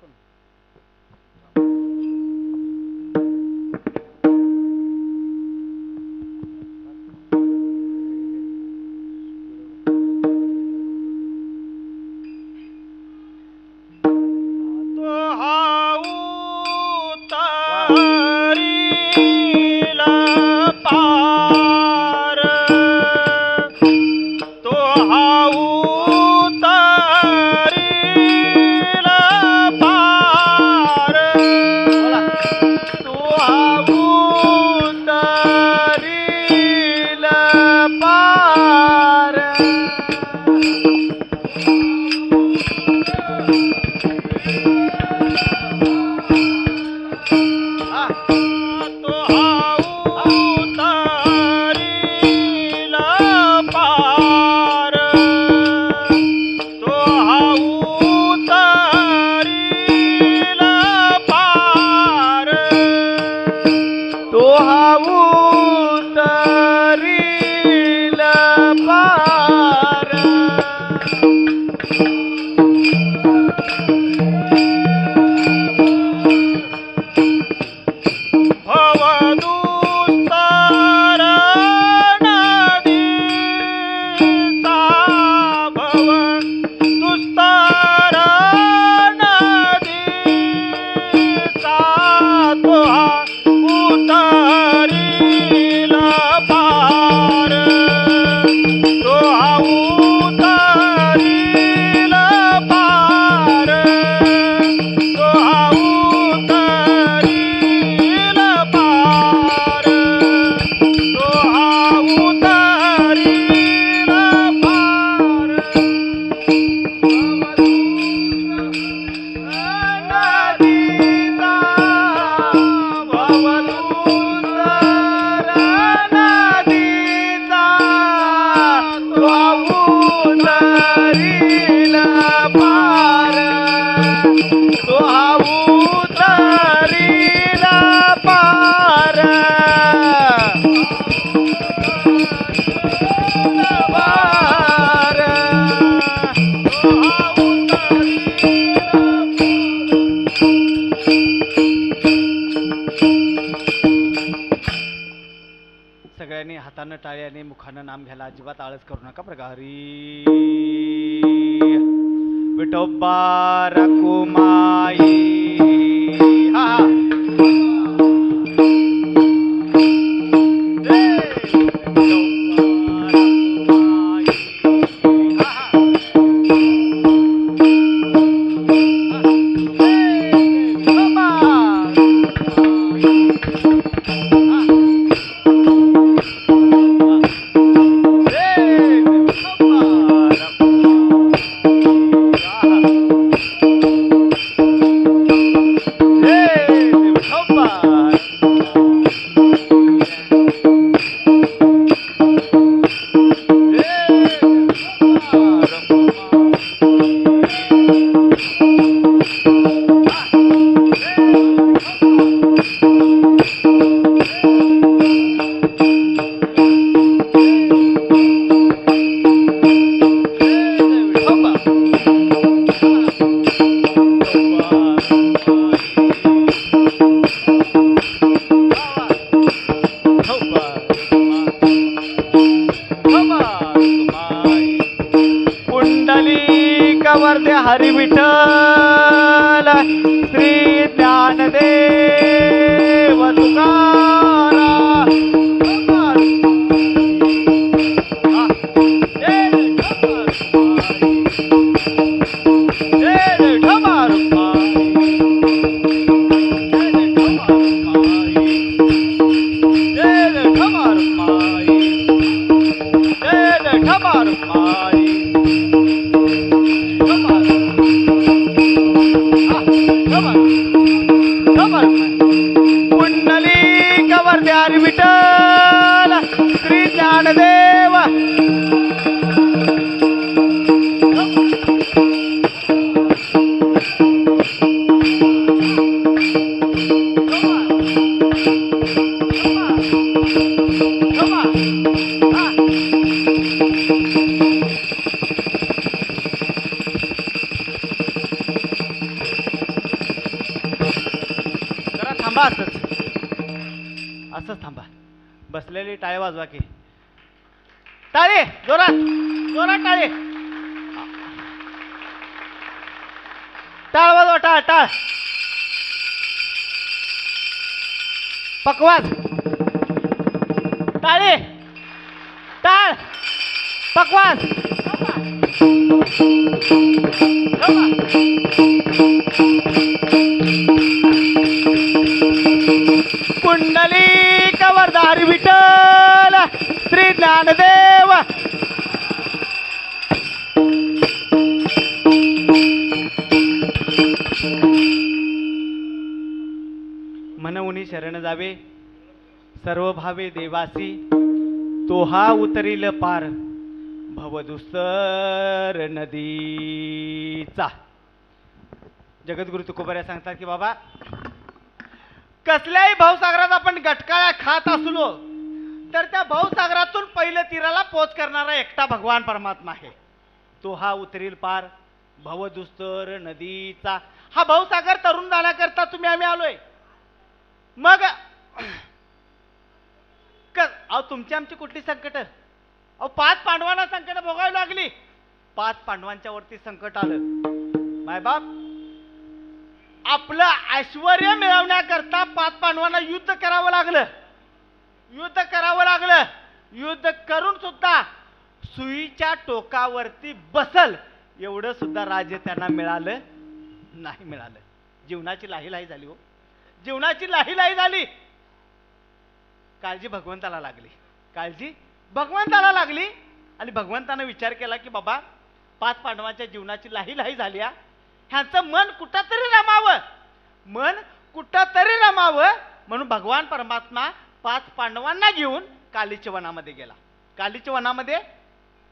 टाळे आणि मुखानं नाम घ्यायला अजिबात आळस करू नका प्रकारे. विठोबा रकुमाई. हा हा. वर्धे हरी विठ्ठल श्री ज्ञानदेव तुकाराम. पुंडलिक वर्धे हरी विठ्ठल श्री ज्ञानदेव. थांबा असंच असंच थांबा. बसलेली टाळे वाजवा की. टाळे जोरात जोरात टाळे. टाळ वाजवा टाळ टाळ. पकवाज टाळे टाळ पकवाज. पुंडलिक वर्धे हरी विठ्ठल श्री ज्ञानदेव. म्हणून शरण जावे सर्व भावे देवासी, तो हा उतरील पार भवदुस्तर नदीचा. जगद्गुरु तुकोबऱ्या सांगतात की बाबा, कसल्याही भावसागरात आपण गटकाळ्या खात असलो तर त्या भावसागरातून पहिल्या तीराला पोच करणारा एकटा भगवान परमात्मा आहे. तो हा उतरील पार भवदुस्तर नदीचा. हा भावसागर तरुण जाण्याकरता तुम्ही आम्ही आलोय. मग अहो तुमची आमची कुठली संकट? अहो 5 पांडवांना संकट भोगावी लागली. 5 पांडवांच्या वरती संकट आलं. मायबाप, आपलं ऐश्वर्य मिळवण्याकरता 5 पांडवांना युद्ध करावं लागलं. युद्ध करावं लागलं. युद्ध करून सुद्धा सुईच्या टोकावरती बसल एवढं सुद्धा राज्य त्यांना मिळालं नाही. मिळालं. जीवनाची लाहीलाही झाली. हो, जीवनाची लाहीलाही झाली. काळजी भगवंताला लागली. काळजी भगवंताला लागली. आणि भगवंतानं विचार केला की बाबा 5 पांडवांच्या जीवनाची लाहीलाही झाली. ह्यांचं मन कुठंतरी रमावं. मन कुठंतरी रमावं म्हणून भगवान परमात्मा 5 पांडवांना घेऊन कालीच्या वनामध्ये गेला. कालीच्या वनामध्ये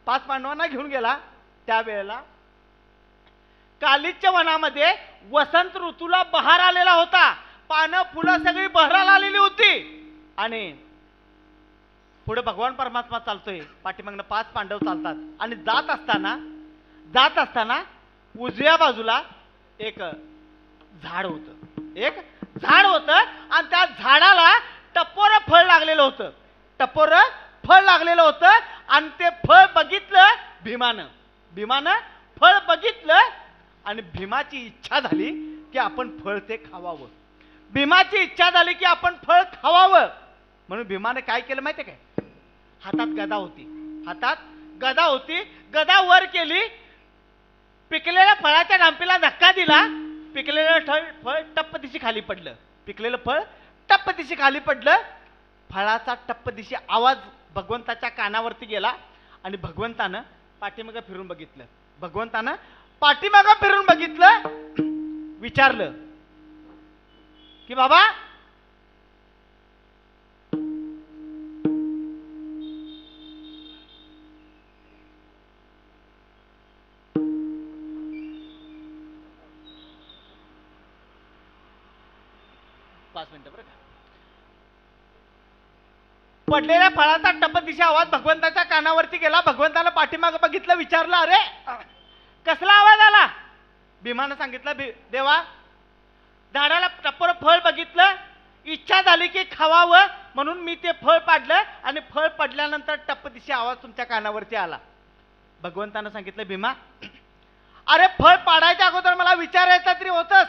5 पांडवांना घेऊन गेला. त्यावेळेला कालीच्या वनामध्ये वसंत ऋतूला बहार आलेला होता. पानं फुलं सगळी बहराला आलेली होती. आणि पुढे भगवान परमात्मा चालतोय, पाठीमागनं 5 पांडव चालतात. आणि जात असताना उजव्या बाजूला एक झाड होतं. एक झाड होतं आणि त्या झाडाला टपोरं फळ लागलेलं होतं. टपोरं फळ लागलेलं होतं आणि ते फळ बघितलं भीमानं फळ बघितलं आणि भीमाची इच्छा झाली की आपण फळ ते खावावं. भीमाची इच्छा झाली की आपण फळ खावावं म्हणून भीमाने काय केलं माहितीये काय? हातात गदा होती गदा वर केली, पिकलेल्या फळाच्या डांपीला धक्का दिला, पिकलेलं फळ टप्प दिशी खाली पडलं. पिकलेलं फळ टप्प दिशी खाली पडलं. फळाचा टप्प दिशी आवाज भगवंताच्या कानावरती गेला आणि भगवंतानं पाठीमागं फिरून बघितलं. विचारलं की बाबा पडलेल्या फळाचा टप्प दिशा आवाज भगवंताच्या कानावरती गेला. भगवंतानं पाठीमागं बघितलं, विचारलं अरे कसला आवाज आला? भीमानं सांगितलं देवा झाडाला टप्पर फळ बघितलं, इच्छा झाली की खावावं म्हणून मी ते फळ पाडलं आणि फळ पडल्यानंतर टप्प दिशा आवाज तुमच्या कानावरती आला. भगवंतानं सांगितलं भीमा अरे फळ पाडायच्या अगोदर मला विचारायचं तरी होतंच,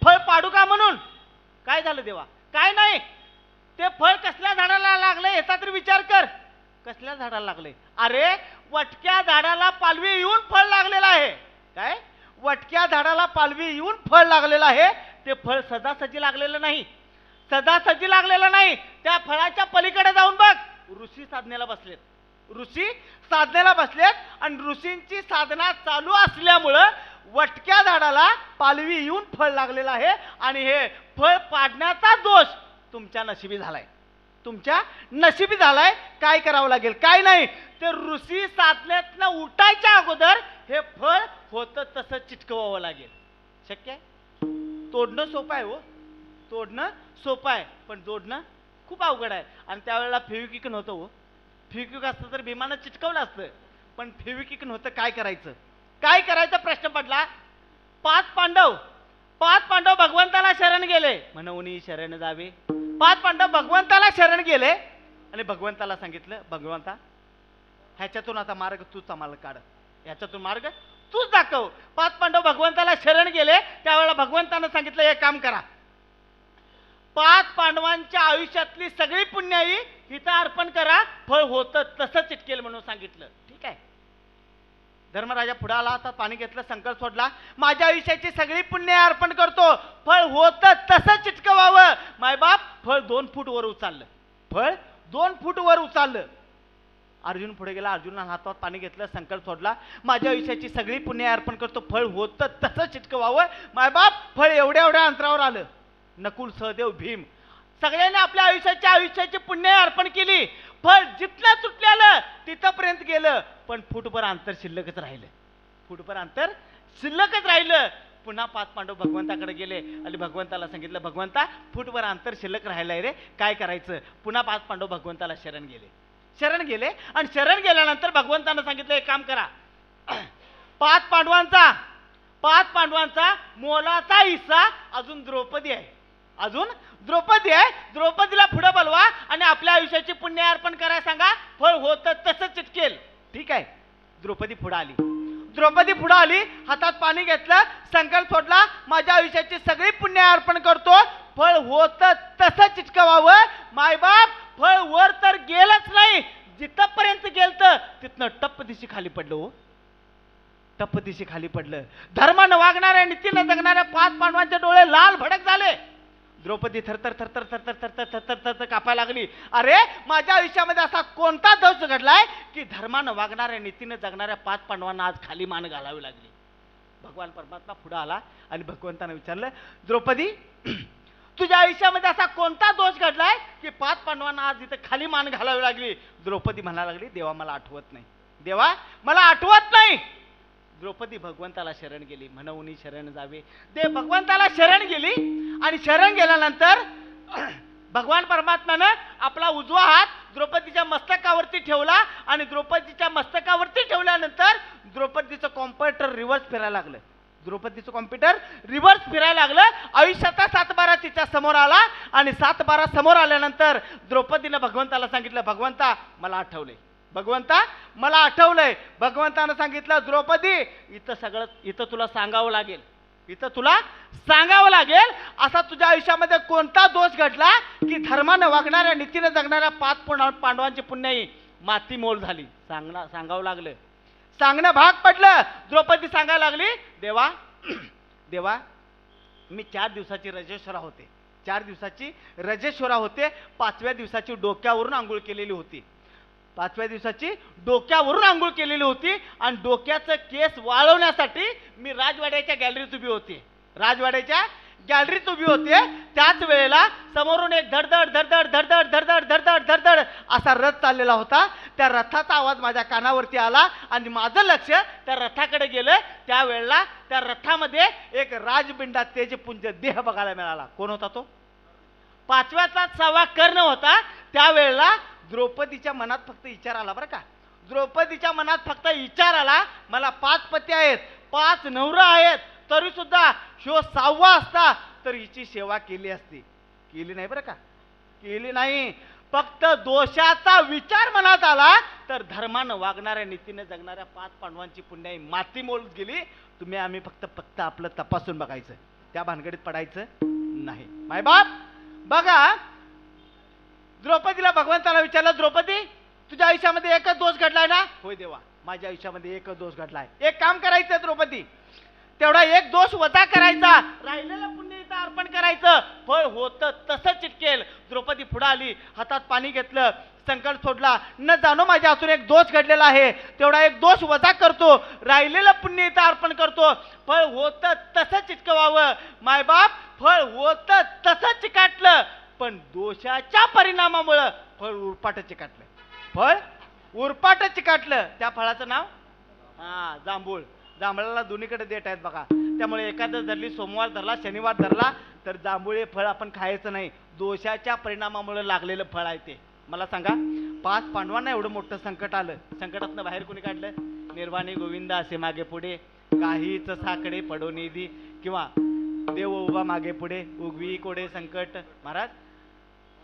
फळ पाडू का म्हणून? काय झालं देवा? काय नाही, ते फळ कसल्या झाडाला लागले याचा तरी विचार कर. कसल्या झाडाला लागले? अरे वटक्या झाडाला पालवी येऊन फळ लागलेलं आहे. काय? वटक्या झाडाला पालवी येऊन फळ लागलेलं आहे. ते फळ सदासजी लागलेलं नाही, त्या फळाच्या पलीकडे जाऊन बघ. ऋषी साधनेला बसलेत आणि ऋषींची साधना चालू असल्यामुळं वटक्या झाडाला पालवी येऊन फळ लागलेलं आहे आणि हे फळ पाडण्याचा दोष तुमच्या नशिबी झालाय. काय करावं लागेल? काय नाही, ते ऋषी साधनेतनं उठायच्या अगोदर हे फळ होतं तसं चिटकवावं लागेल. शक्य आहे? तोडणं सोपं आहे पण जोडणं खूप अवघड आहे. आणि त्यावेळेला फेविक्विक नव्हतं हो. फेविक्विक असतं तर भीमानं चिटकवलं असतं, पण फेविक्विक नव्हतं. काय करायचं प्रश्न पडला. पाच पांडव भगवंताला शरण गेले, म्हणून शरण जावे. 5 पांडव भगवंताला शरण गेले आणि भगवंताला सांगितलं भगवंता ह्याच्यातून आता मार्ग तूच आम्हाला काढ, ह्याच्यातून मार्ग तूच दाखव. 5 पांडव भगवंताला शरण गेले. त्यावेळेला भगवंतानं सांगितलं एक काम करा, 5 पांडवांच्या आयुष्यातली सगळी पुण्याई हिथं अर्पण करा, फळ होतं तसं चिटकेल म्हणून सांगितलं. ठीक आहे. धर्मराजा पुढे आला, आता पाणी घेतलं, संकल्प सोडला, माझ्या आयुष्याची सगळी पुण्य अर्पण करतो, फळ होतं तसं चिटकवावं. मायबाप फळ 2 फूट वर उचललं. अर्जुन पुढे गेला, अर्जुनानं हातात पाणी घेतलं, संकल्प सोडला, माझ्या आयुष्याची सगळी पुण्य अर्पण करतो, फळ होतं तसं चिटकवावं. मायबाप फळ एवढ्या अंतरावर आलं. नकुल, सहदेव, भीम सगळ्यांनी आपल्या आयुष्याची पुण्य अर्पण केली. फळ जिथलं सुटलेलं तिथपर्यंत गेलं, पण फुटभर अंतर शिल्लकच राहिलं. पुन्हा 5 पांडव भगवंताकडे गेले आणि भगवंताला सांगितलं भगवंता फुटभर अंतर शिल्लक राहिलंय रे, काय करायचं? पुन्हा 5 पांडव भगवंताला शरण गेले आणि शरण गेल्यानंतर भगवंतानं सांगितलं एक काम करा, 5 पांडवांचा मोलाचा हिस्सा अजून द्रौपदी आहे, द्रौपदीला पुढे बोलवा आणि आपल्या आयुष्याची पुण्य अर्पण करायला सांगा, फळ होतं तसं चिटकेल. ठीक आहे. द्रौपदी पुढे आली, हातात पाणी घेतलं, संकल्प सोडला, माझ्या आयुष्याची सगळी पुण्य अर्पण करतो, फळ होतं तसं चिटकवावं. मायबाप फळ वर तर गेलंच नाही, जिथपर्यंत गेलतं तिथनं टप्प दिशी खाली पडलं. धर्मानं वागणाऱ्या, नीतीनं जगणाऱ्या 5 पांडवांचे डोळे लाल भडक झाले. द्रौपदी थरथर कापायला लागली. अरे माझ्या आयुष्यामध्ये असा कोणता दोष घडलाय की धर्मानं वागणाऱ्या, नीतीनं जगणाऱ्या 5 पांडवांना आज खाली मान घालावी लागली? भगवान परमात्मा पुढे आला आणि भगवंतानं विचारलं द्रौपदी तुझ्या आयुष्यामध्ये असा कोणता दोष घडलाय की 5 पांडवांना आज इथे खाली मान घालावी लागली? द्रौपदी म्हणायला लागली देवा मला आठवत नाही. द्रौपदी भगवंताला शरण गेली, म्हणून शरण जावे. देव भगवंताला शरण गेली आणि शरण गेल्यानंतर भगवान परमात्म्यानं आपला उजवा हात द्रौपदीच्या मस्तकावरती ठेवला आणि द्रौपदीच्या मस्तकावरती ठेवल्यानंतर द्रौपदीचं कॉम्प्युटर रिव्हर्स फिरायला लागलं. द्रौपदीचं कॉम्प्युटर रिव्हर्स फिरायला लागलं. आयुष्याचा 7-12 तिच्या समोर आला आणि 7-12 समोर आल्यानंतर द्रौपदीनं भगवंताला सांगितलं, भगवंता मला आठवलंय, भगवंता मला आठवलंय. भगवंतानं सांगितलं, द्रौपदी इथं तुला सांगावं लागेल, इथं तुला सांगावं लागेल, असा तुझ्या आयुष्यामध्ये कोणता दोष घडला की धर्मानं वागणाऱ्या नीतीनं जगणाऱ्या 5 पांडवांची पुण्याई माती मोल झाली. सांगावं लागलं, सांगणं भाग पडलं. द्रौपदी सांगायला लागली, देवा देवा मी 4 दिवसाची रजेश्वरा होते, 4 दिवसाची रजेश्वरा होते. 5व्या दिवसाची डोक्यावरून आंघोळ केलेली होती, 5व्या दिवसाची डोक्यावरून आंघोळ केलेली होती आणि डोक्याचं केस वाळवण्यासाठी मी राजवाड्याच्या गॅलरीत उभी होते, राजवाड्याच्या गॅलरीत उभी होते. त्याच वेळेला समोरून एक धडधड धडधड धडधड धडधड धडधड धडधड असा रथ चाललेला होता. त्या रथाचा आवाज माझ्या कानावरती आला आणि माझं लक्ष त्या रथाकडे गेलं. त्यावेळेला त्या रथामध्ये एक राजबिंडा तेजपुंज देह बघायला मिळाला. कोण होता तो? 5व्याचा 6वा कर्ण होता. त्यावेळेला द्रौपदीच्या मनात फक्त विचार आला, बरं का, द्रौपदीच्या मनात फक्त विचार आला, मला 5 पती आहेत, 5 नवरा आहेत, तरी सुद्धा ह्यो 6वा असता तर हिची सेवा केली असती. केली नाही, बरं का, केली नाही. फक्त दोषाचा विचार मनात आला तर धर्मानं वागणाऱ्या नीतीने जगणाऱ्या 5 पांडवांची पुण्याई माती मोल गेली. आम्ही फक्त आपलं तपासून बघायचं, त्या भानगडीत पडायचं नाही. मायबाप बघा, द्रौपदीला भगवंताला विचारलं, द्रौपदी तुझ्या आयुष्यामध्ये एकच दोष घडलाय ना? होय देवा, माझ्या आयुष्यामध्ये एकच दोष घडलाय. एक काम करायचं द्रौपदी, तेवढा एक दोष वजा करायचा, राहिलेलं पुण्य इथं अर्पण करायचं, फळ होतं तसं चिटकेल. द्रौपदी पुढे आली, हातात पाणी घेतलं, संकट सोडला, न जाणो माझ्या हातून एक दोष घडलेला आहे, तेवढा एक दोष वजा करतो, राहिलेलं पुण्य इथं अर्पण करतो, फळ होतं तसं चिटकवावं. मायबाप फळ होतं तसं चिकाटलं, पण दोषाच्या परिणामामुळं फळ उरपाट चिकाटलं, फळ उरपाट चिकाटलं. त्या फळाचं नाव जांभूळ. जांभळाला दोन्हीकडे देठ आहेत बघा, त्यामुळे एखादं धरली, सोमवार धरला, शनिवार धरला तर जांभूळ फळ आपण खायचं नाही. दोषाच्या परिणामामुळे लागलेलं फळ आहे ते. मला सांगा, 5 पांडवांना एवढं मोठं संकट आलं, संकटातनं बाहेर कोणी काढलं? निर्वाणी गोविंद असे मागे पुढे, काहीच साकडे पडो निधी, किंवा देव उभा मागे पुढे, उगवी कोडे संकट. महाराज,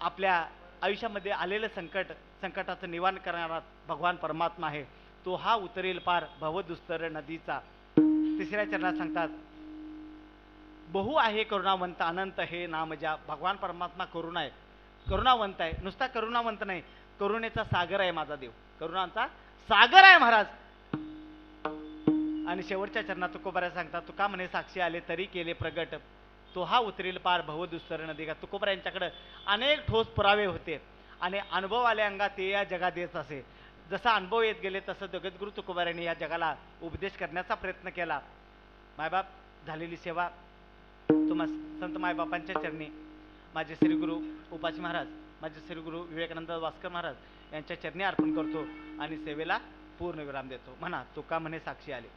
आपल्या आयुष्यामध्ये आलेलं संकटाचं निवारण करणारा भगवान परमात्मा आहे. तो हा उतरेल पार भवदुस्तर नदीचा. 3ऱ्या चरणात सांगतात, बहु आहे करुणावंत अनंत हे नाम ज्या. भगवान परमात्मा करुणा आहे, करुणावंत आहे. नुसता करुणावंत नाही, करुणेचा सागर आहे माझा देव, करुणांचा सागर आहे महाराज. आणि शेवटच्या चरणात तुकोबाऱ्या सांगतात, तुका म्हणे साक्षी आले तरी केले प्रगट, तो हा उतरेल पार भवदुस्तर नदी का. तुकोबार यांच्याकडे अनेक ठोस पुरावे होते आणि अनुभव आले अंगात ते या जगात येत असे. जसा अनुभव येत गेले तसं जगद्गुरु तुकोबाऱ्यांनी या जगाला उपदेश करण्याचा प्रयत्न केला. मायबाप झालेली सेवा तुम्हा संत मायबापांच्या चरणी माझे श्रीगुरु उपाशी महाराज, माझे श्रीगुरु विवेकानंद वास्कर महाराज यांच्या चरणी अर्पण करतो आणि सेवेला पूर्ण विराम देतो. म्हणा, तुका म्हणे साक्षी आले.